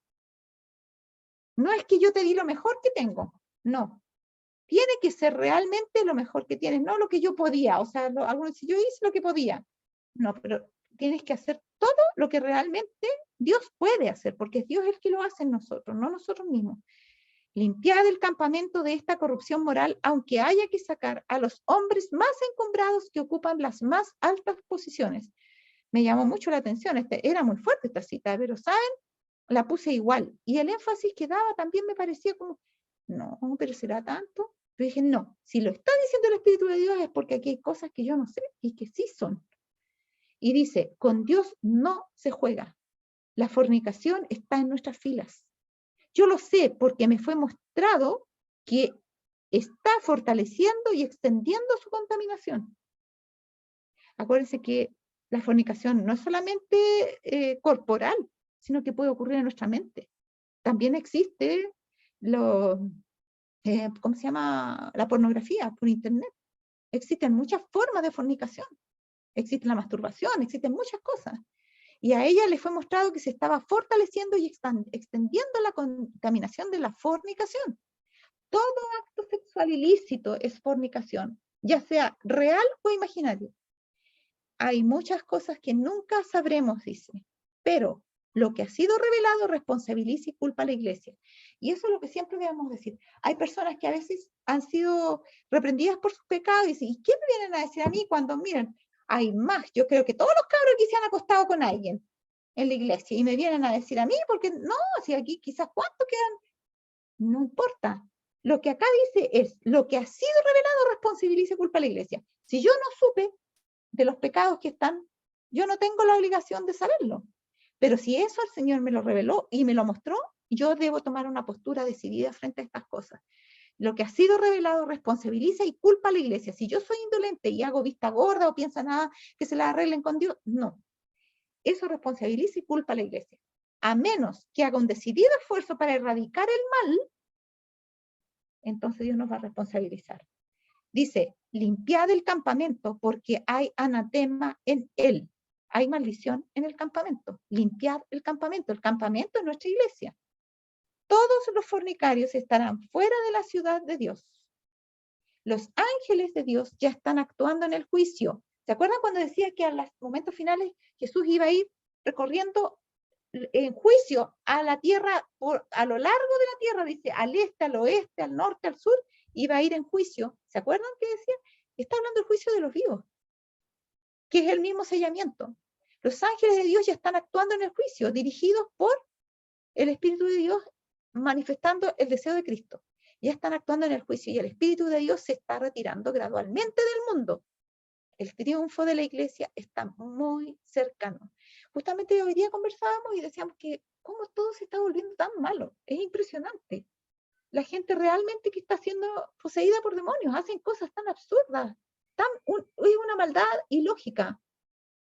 No es que yo te di lo mejor que tengo, no. Tiene que ser realmente lo mejor que tienes, no lo que yo podía. O sea, si yo hice lo que podía, no, pero tienes que hacer todo lo que realmente Dios puede hacer, porque es Dios el que lo hace en nosotros, no nosotros mismos. Limpiad el campamento de esta corrupción moral, aunque haya que sacar a los hombres más encumbrados que ocupan las más altas posiciones. Me llamó mucho la atención, era muy fuerte esta cita, pero ¿saben? La puse igual. Y el énfasis que daba también me parecía como, no, pero ¿será tanto? Pero dije, no, si lo está diciendo el Espíritu de Dios es porque aquí hay cosas que yo no sé y que sí son. Y dice, con Dios no se juega. La fornicación está en nuestras filas. Yo lo sé porque me fue mostrado que está fortaleciendo y extendiendo su contaminación. Acuérdense que la fornicación no es solamente corporal, sino que puede ocurrir en nuestra mente. También existe ¿cómo se llama? La pornografía por internet. Existen muchas formas de fornicación. Existe la masturbación, existen muchas cosas. Y a ella le fue mostrado que se estaba fortaleciendo y extendiendo la contaminación de la fornicación. Todo acto sexual ilícito es fornicación, ya sea real o imaginario. Hay muchas cosas que nunca sabremos, dice, pero lo que ha sido revelado responsabiliza y culpa a la iglesia. Y eso es lo que siempre debemos decir. Hay personas que a veces han sido reprendidas por sus pecados y dicen, ¿y qué me vienen a decir a mí cuando, miren, hay más? Yo creo que todos los cabros aquí se han acostado con alguien en la iglesia y me vienen a decir a mí, porque no, si aquí quizás cuánto quedan, no importa. Lo que acá dice es, lo que ha sido revelado responsabiliza y culpa a la iglesia. Si yo no supe de los pecados que están, yo no tengo la obligación de saberlo. Pero si eso el Señor me lo reveló y me lo mostró, yo debo tomar una postura decidida frente a estas cosas. Lo que ha sido revelado responsabiliza y culpa a la iglesia. Si yo soy indolente y hago vista gorda o piensa nada que se la arreglen con Dios, no. Eso responsabiliza y culpa a la iglesia. A menos que haga un decidido esfuerzo para erradicar el mal, entonces Dios nos va a responsabilizar. Dice, limpiad el campamento porque hay anatema en él. Hay maldición en el campamento. Limpiad el campamento. El campamento es nuestra iglesia. Todos los fornicarios estarán fuera de la ciudad de Dios. Los ángeles de Dios ya están actuando en el juicio. ¿Se acuerdan cuando decía que a los momentos finales Jesús iba a ir recorriendo en juicio a la tierra, a lo largo de la tierra, dice, al este, al oeste, al norte, al sur, iba a ir en juicio? ¿Se acuerdan que decía? Está hablando del juicio de los vivos, que es el mismo sellamiento. Los ángeles de Dios ya están actuando en el juicio, dirigidos por el Espíritu de Dios, manifestando el deseo de Cristo. Ya están actuando en el juicio y el Espíritu de Dios se está retirando gradualmente del mundo. El triunfo de la iglesia está muy cercano. Justamente hoy día conversábamos y decíamos que cómo todo se está volviendo tan malo. Es impresionante. La gente realmente que está siendo poseída por demonios, hacen cosas tan absurdas, es una maldad ilógica,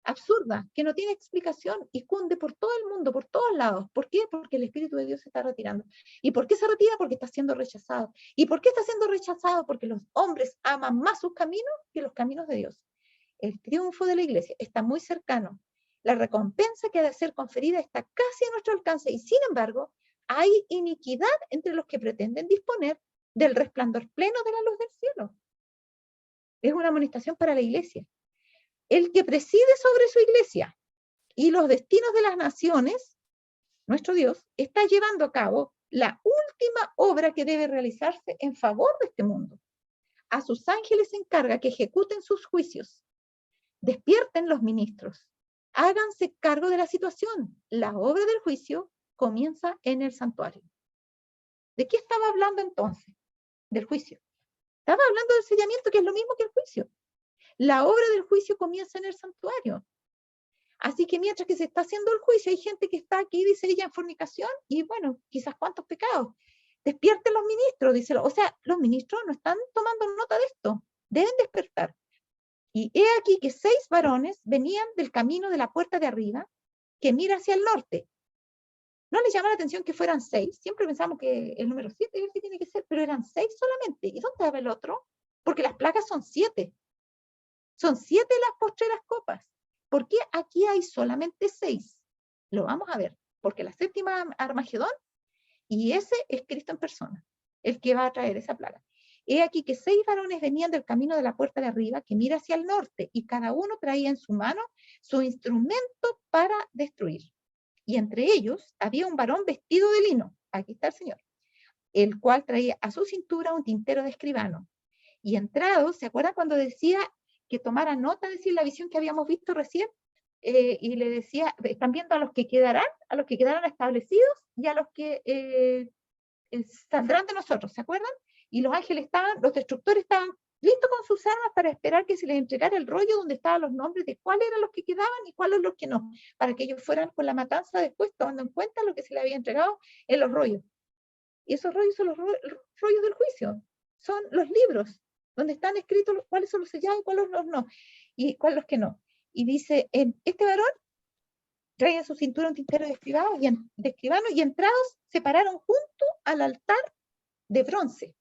absurda, que no tiene explicación y cunde por todo el mundo, por todos lados. ¿Por qué? Porque el Espíritu de Dios se está retirando. ¿Y por qué se retira? Porque está siendo rechazado. ¿Y por qué está siendo rechazado? Porque los hombres aman más sus caminos que los caminos de Dios. El triunfo de la iglesia está muy cercano. La recompensa que ha de ser conferida está casi a nuestro alcance y, sin embargo, hay iniquidad entre los que pretenden disponer del resplandor pleno de la luz del cielo. Es una amonestación para la iglesia. El que preside sobre su iglesia y los destinos de las naciones, nuestro Dios, está llevando a cabo la última obra que debe realizarse en favor de este mundo. A sus ángeles se encarga que ejecuten sus juicios. Despierten los ministros. Háganse cargo de la situación. La obra del juicio comienza en el santuario. ¿De qué estaba hablando entonces? Del juicio. Estaba hablando del sellamiento, que es lo mismo que el juicio. La obra del juicio comienza en el santuario. Así que mientras que se está haciendo el juicio, hay gente que está aquí, dice ella, en fornicación, y bueno, quizás cuántos pecados. Despierten los ministros, dice. O sea, los ministros no están tomando nota de esto. Deben despertar. Y he aquí que 6 varones venían del camino de la puerta de arriba, que mira hacia el norte. No les llama la atención que fueran 6. Siempre pensamos que el número 7 es el que tiene que ser, pero eran 6 solamente. ¿Y dónde estaba el otro? Porque las placas son 7. Son 7 las postreras copas. ¿Por qué aquí hay solamente 6? Lo vamos a ver. Porque la séptima Armagedón, y ese es Cristo en persona, el que va a traer esa plaga. He aquí que 6 varones venían del camino de la puerta de arriba, que mira hacia el norte, y cada uno traía en su mano su instrumento para destruir. Y entre ellos había un varón vestido de lino, aquí está el Señor, el cual traía a su cintura un tintero de escribano. Y entrados, ¿se acuerdan cuando decía que tomara nota, decir la visión que habíamos visto recién? Y le decía, están viendo a los que quedarán establecidos y a los que saldrán de nosotros, ¿se acuerdan? Y los ángeles los destructores estaban listos con sus armas para esperar que se les entregara el rollo donde estaban los nombres de cuáles eran los que quedaban y cuáles los que no, para que ellos fueran con la matanza después, tomando en cuenta lo que se le había entregado en los rollos. Y esos rollos son los rollos del juicio, son los libros donde están escritos cuáles son los sellados y cuáles los no, y cuáles los que no. Y dice, este varón trae a su cintura un tintero de escribano y entrados se pararon junto al altar de bronce.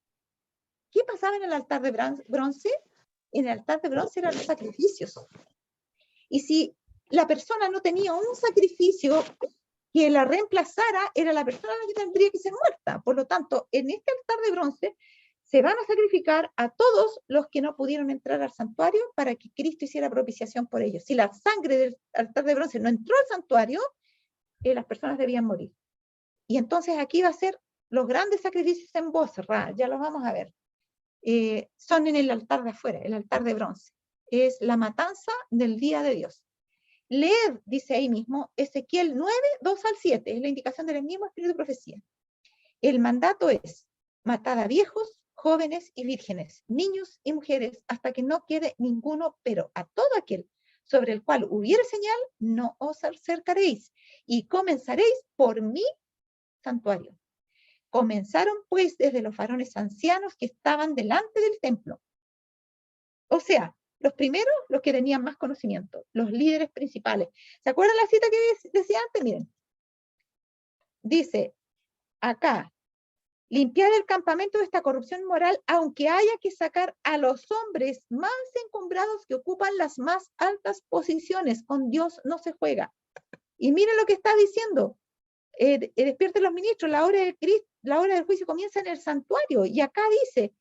¿Qué pasaba en el altar de bronce? En el altar de bronce eran los sacrificios. Y si la persona no tenía un sacrificio que la reemplazara, era la persona que tendría que ser muerta. Por lo tanto, en este altar de bronce se van a sacrificar a todos los que no pudieron entrar al santuario para que Cristo hiciera propiciación por ellos. Si la sangre del altar de bronce no entró al santuario, las personas debían morir. Y entonces aquí va a ser los grandes sacrificios en Bosra, ya los vamos a ver. Son en el altar de afuera, el altar de bronce. Es la matanza del día de Dios. Leed, dice ahí mismo, Ezequiel 9, 2 al 7, es la indicación del mismo espíritu de profecía. El mandato es, matad a viejos, jóvenes y vírgenes, niños y mujeres, hasta que no quede ninguno, pero a todo aquel sobre el cual hubiere señal, no os acercaréis, y comenzaréis por mi santuario. Comenzaron pues desde los varones ancianos que estaban delante del templo. O sea, los primeros, los que tenían más conocimiento, los líderes principales. ¿Se acuerdan la cita que decía antes? Miren, dice acá, limpiar el campamento de esta corrupción moral, aunque haya que sacar a los hombres más encumbrados que ocupan las más altas posiciones. Con Dios no se juega. Y miren lo que está diciendo. Despierten los ministros, la hora del juicio comienza en el santuario. Y acá dice,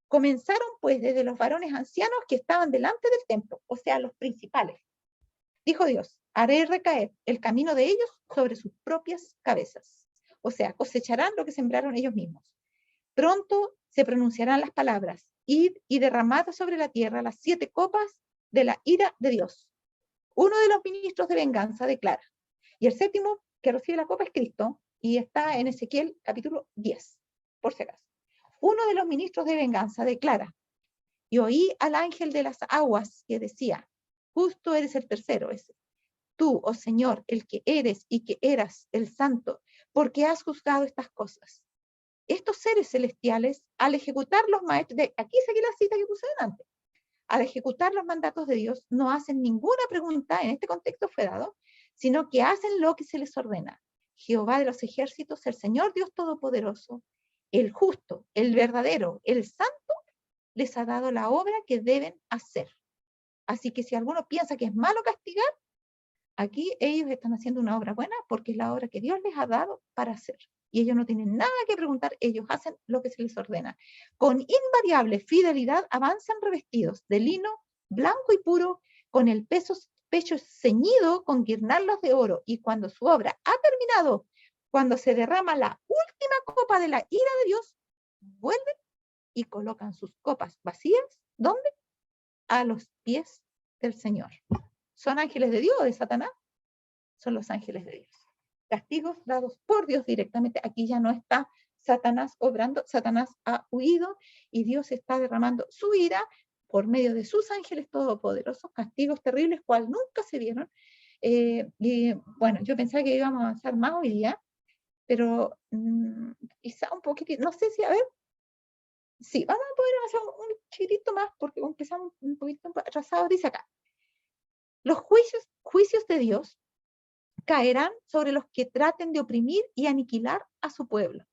comenzaron pues desde los varones ancianos que estaban delante del templo, o sea, los principales. Dijo Dios, haré recaer el camino de ellos sobre sus propias cabezas. O sea, cosecharán lo que sembraron ellos mismos. Pronto se pronunciarán las palabras, id y derramad sobre la tierra las 7 copas de la ira de Dios. Uno de los ministros de venganza declara, y el séptimo que recibe la copa es Cristo, y está en Ezequiel capítulo 10, por si acaso. Uno de los ministros de venganza declara, y oí al ángel de las aguas que decía, justo eres el tercero ese. Tú, oh Señor, el que eres y que eras el santo, porque has juzgado estas cosas. Estos seres celestiales, al ejecutar los maestros, aquí seguí la cita que puse delante, al ejecutar los mandatos de Dios, no hacen ninguna pregunta, en este contexto fue dado, sino que hacen lo que se les ordena. Jehová de los ejércitos, el Señor Dios Todopoderoso, el justo, el verdadero, el santo, les ha dado la obra que deben hacer. Así que si alguno piensa que es malo castigar, aquí ellos están haciendo una obra buena porque es la obra que Dios les ha dado para hacer. Y ellos no tienen nada que preguntar, ellos hacen lo que se les ordena. Con invariable fidelidad avanzan revestidos de lino blanco y puro, con el pecho ceñido con guirnaldas de oro. Y cuando su obra ha terminado, cuando se derrama la última copa de la ira de Dios, vuelven y colocan sus copas vacías, ¿dónde? A los pies del Señor. ¿Son ángeles de Dios o de Satanás? Son los ángeles de Dios. Castigos dados por Dios directamente. Aquí ya no está Satanás obrando, Satanás ha huido y Dios está derramando su ira por medio de sus ángeles todopoderosos, castigos terribles, cual nunca se vieron. Y bueno, yo pensaba que íbamos a avanzar más hoy día, pero quizá un poquitito, no sé si, a ver, sí, vamos a poder avanzar un chiquitito más porque empezamos un poquito atrasados. Dice acá, los juicios de Dios caerán sobre los que traten de oprimir y aniquilar a su pueblo.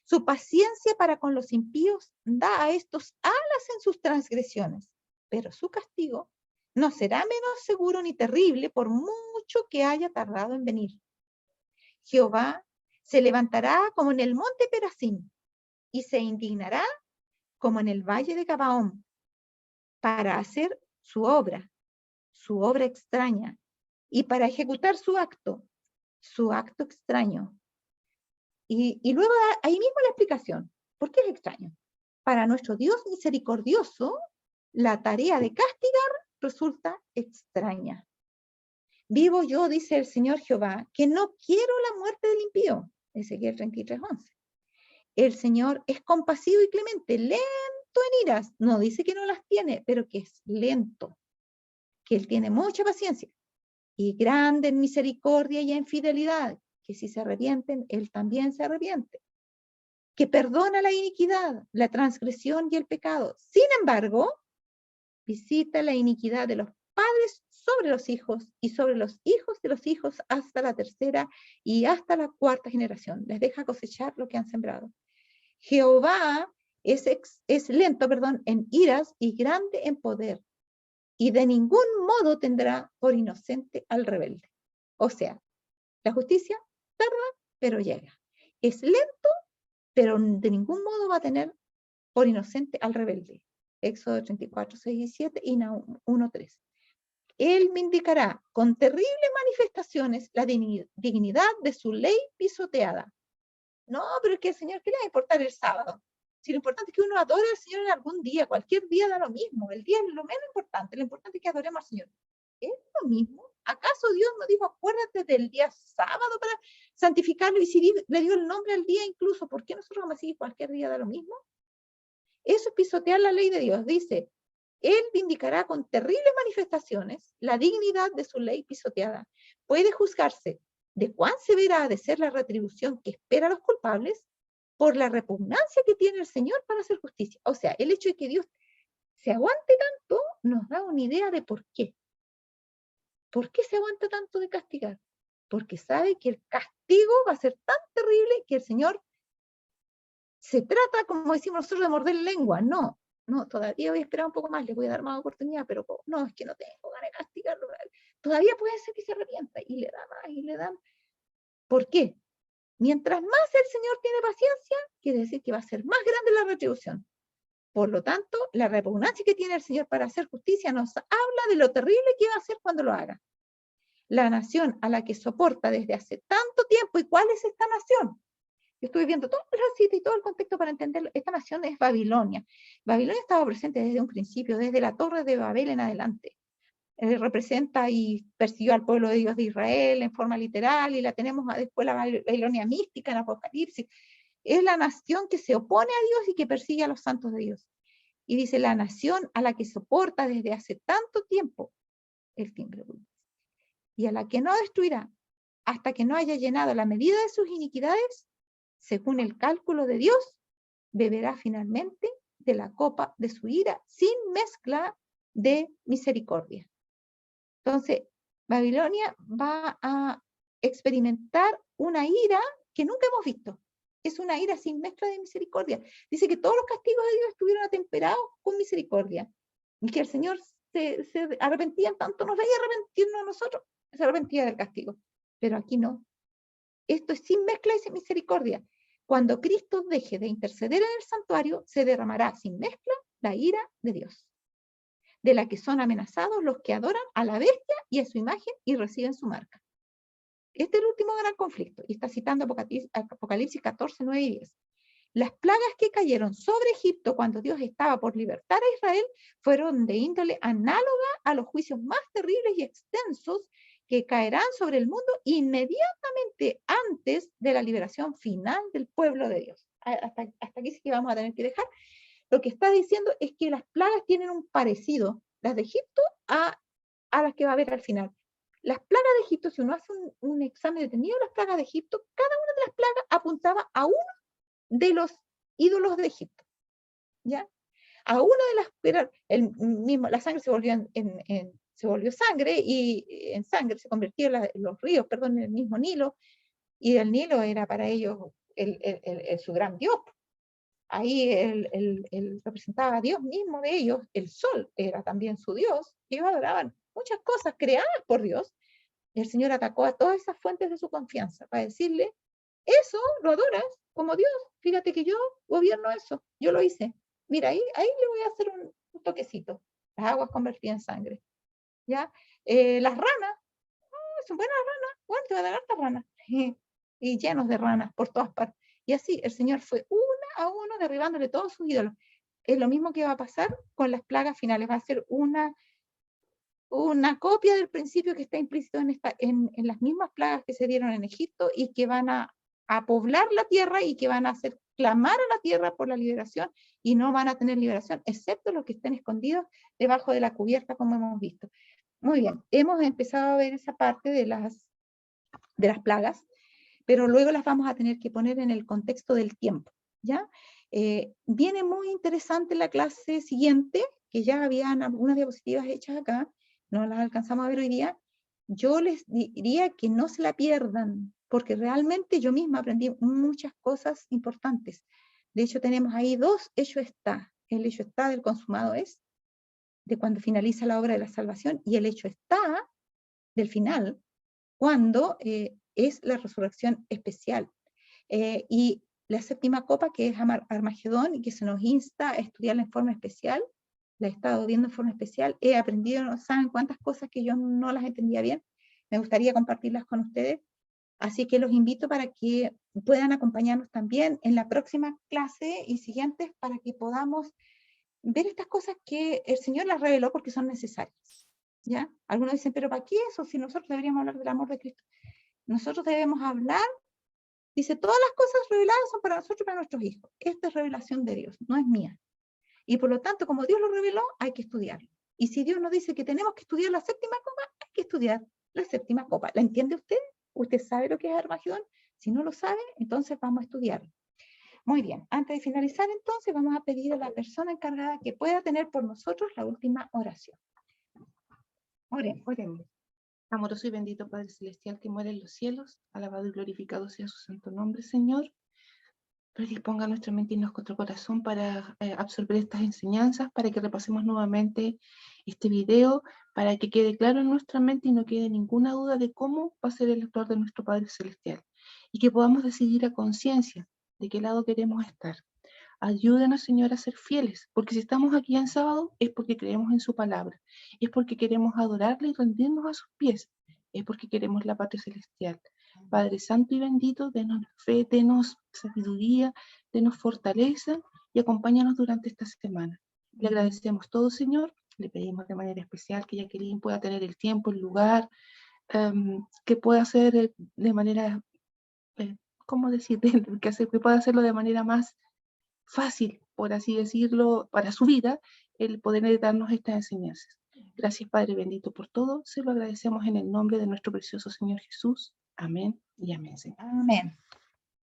Su paciencia para con los impíos da a estos alas en sus transgresiones, pero su castigo no será menos seguro ni terrible por mucho que haya tardado en venir. Jehová se levantará como en el monte Perazim y se indignará como en el valle de Gabaón para hacer su obra extraña, y para ejecutar su acto extraño. Y luego ahí mismo la explicación. ¿Por qué es extraño? Para nuestro Dios misericordioso, la tarea de castigar resulta extraña. Vivo yo, dice el Señor Jehová, que no quiero la muerte del impío. Ezequiel 33:11. El Señor es compasivo y clemente, lento en iras. No dice que no las tiene, pero que es lento, que Él tiene mucha paciencia. Y grande en misericordia y en fidelidad, que si se arrepienten, Él también se arrepiente. Que perdona la iniquidad, la transgresión y el pecado. Sin embargo, visita la iniquidad de los padres sobre los hijos y sobre los hijos de los hijos hasta la tercera y hasta la cuarta generación. Les deja cosechar lo que han sembrado. Jehová es lento, en iras y grande en poder, y de ningún modo tendrá por inocente al rebelde. O sea, la justicia tarda, pero llega. Es lento, pero de ningún modo va a tener por inocente al rebelde. Éxodo 34, 6 y 7 y Nahum 1, 3. Él vindicará con terribles manifestaciones la dignidad de su ley pisoteada. No, pero es que el Señor, ¿qué le va a importar el sábado? Si lo importante es que uno adore al Señor en algún día, cualquier día da lo mismo. El día es lo menos importante, lo importante es que adoremos al Señor. ¿Es lo mismo? ¿Acaso Dios nos dijo, acuérdate del día sábado para santificarlo? Y si le dio el nombre al día incluso, ¿por qué nosotros vamos a decir cualquier día da lo mismo? Eso es pisotear la ley de Dios. Dice, Él vindicará con terribles manifestaciones la dignidad de su ley pisoteada. Puede juzgarse de cuán severa ha de ser la retribución que espera a los culpables por la repugnancia que tiene el Señor para hacer justicia. O sea, el hecho de que Dios se aguante tanto nos da una idea de por qué. ¿Por qué se aguanta tanto de castigar? Porque sabe que el castigo va a ser tan terrible que el Señor se trata, como decimos nosotros, de morder lengua. No, no, todavía voy a esperar un poco más, le voy a dar más oportunidad, pero no, es que no tengo ganas de castigarlo. Todavía puede ser que se arrepienta y le da más y le da. ¿Por qué? Mientras más el Señor tiene paciencia, quiere decir que va a ser más grande la retribución. Por lo tanto, la repugnancia que tiene el Señor para hacer justicia nos habla de lo terrible que va a hacer cuando lo haga. La nación a la que soporta desde hace tanto tiempo, ¿y cuál es esta nación? Yo estuve viendo todas las citas y todo el contexto para entenderlo. Esta nación es Babilonia. Babilonia estaba presente desde un principio, desde la torre de Babel en adelante. Representa y persiguió al pueblo de Dios de Israel en forma literal, y la tenemos después la Babilonia mística en Apocalipsis. Es la nación que se opone a Dios y que persigue a los santos de Dios. Y dice, la nación a la que soporta desde hace tanto tiempo el timbre, y a la que no destruirá hasta que no haya llenado la medida de sus iniquidades, según el cálculo de Dios, beberá finalmente de la copa de su ira sin mezcla de misericordia. Entonces, Babilonia va a experimentar una ira que nunca hemos visto. Es una ira sin mezcla de misericordia. Dice que todos los castigos de Dios estuvieron atemperados con misericordia. Y que el Señor se arrepentía en tanto nos veía arrepentirnos a nosotros, se arrepentía del castigo. Pero aquí no. Esto es sin mezcla y sin misericordia. Cuando Cristo deje de interceder en el santuario, se derramará sin mezcla la ira de Dios, de la que son amenazados los que adoran a la bestia y a su imagen y reciben su marca. Este es el último gran conflicto, y está citando Apocalipsis 14, 9 y 10. Las plagas que cayeron sobre Egipto cuando Dios estaba por libertar a Israel fueron de índole análoga a los juicios más terribles y extensos que caerán sobre el mundo inmediatamente antes de la liberación final del pueblo de Dios. Hasta aquí sí que vamos a tener que dejar. Lo que está diciendo es que las plagas tienen un parecido, las de Egipto, a las que va a haber al final. Las plagas de Egipto, si uno hace un examen detenido de las plagas de Egipto, cada una de las plagas apuntaba a uno de los ídolos de Egipto, ¿ya? A una de las, era el mismo, la sangre se volvió se volvió sangre, y en sangre se convirtió en los ríos, perdón, en el mismo Nilo, y el Nilo era para ellos su gran dios. Ahí él representaba a Dios mismo de ellos, el sol era también su Dios, ellos adoraban muchas cosas creadas por Dios. El Señor atacó a todas esas fuentes de su confianza para decirle, eso lo adoras como Dios, fíjate que yo gobierno eso, yo lo hice. Mira, ahí le voy a hacer un toquecito, las aguas convertidas en sangre. ¿Ya? Las ranas, son buenas ranas, bueno, te va a dar hartas ranas, y llenos de ranas por todas partes. Y así el Señor fue uno a uno derribándole todos sus ídolos. Es lo mismo que va a pasar con las plagas finales, va a ser una copia del principio que está implícito en las mismas plagas que se dieron en Egipto, y que van a poblar la tierra y que van a hacer clamar a la tierra por la liberación, y no van a tener liberación, excepto los que estén escondidos debajo de la cubierta, como hemos visto. Muy bien, hemos empezado a ver esa parte de las plagas, pero luego las vamos a tener que poner en el contexto del tiempo, ¿ya? Viene muy interesante la clase siguiente, que ya habían algunas diapositivas hechas acá, no las alcanzamos a ver hoy día. Yo les diría que no se la pierdan, porque realmente yo misma aprendí muchas cosas importantes. De hecho, tenemos ahí dos hecho está. El hecho está del consumado es, de cuando finaliza la obra de la salvación, y el hecho está del final, cuando es la resurrección especial. Y la séptima copa, que es Armagedón, y que se nos insta a estudiarla en forma especial, la he estado viendo en forma especial, he aprendido, no saben cuántas cosas que yo no las entendía bien, me gustaría compartirlas con ustedes, así que los invito para que puedan acompañarnos también en la próxima clase y siguientes, para que podamos ver estas cosas que el Señor las reveló porque son necesarias, ¿ya? Algunos dicen, pero ¿para qué eso? Si nosotros deberíamos hablar del amor de Cristo. Nosotros debemos hablar, dice, todas las cosas reveladas son para nosotros y para nuestros hijos. Esta es revelación de Dios, no es mía. Y por lo tanto, como Dios lo reveló, hay que estudiarlo. Y si Dios nos dice que tenemos que estudiar la séptima copa, hay que estudiar la séptima copa. ¿La entiende usted? ¿Usted sabe lo que es Armagedón? Si no lo sabe, entonces vamos a estudiarlo. Muy bien, antes de finalizar entonces vamos a pedir a la persona encargada que pueda tener por nosotros la última oración. Oremos. Amoroso y bendito Padre Celestial que mora en los cielos, alabado y glorificado sea su santo nombre, Señor. Predisponga nuestra mente y nuestro corazón para absorber estas enseñanzas, para que repasemos nuevamente este video, para que quede claro en nuestra mente y no quede ninguna duda de cómo va a ser el actuar de nuestro Padre Celestial. Y que podamos decidir a conciencia de qué lado queremos estar. Ayúdenos, Señor, a ser fieles, porque si estamos aquí en sábado es porque creemos en su palabra, es porque queremos adorarle y rendirnos a sus pies, es porque queremos la patria celestial. Padre Santo y bendito, denos fe, denos sabiduría, denos fortaleza y acompáñanos durante esta semana. Le agradecemos todo, Señor, le pedimos de manera especial que Jacqueline pueda tener el tiempo, el lugar, que pueda hacer de manera, ¿cómo decir? Que pueda hacerlo de manera más fácil, por así decirlo, para su vida, el poder darnos estas enseñanzas. Gracias, Padre bendito, por todo. Se lo agradecemos en el nombre de nuestro precioso Señor Jesús. Amén y amén, Señor. Amén.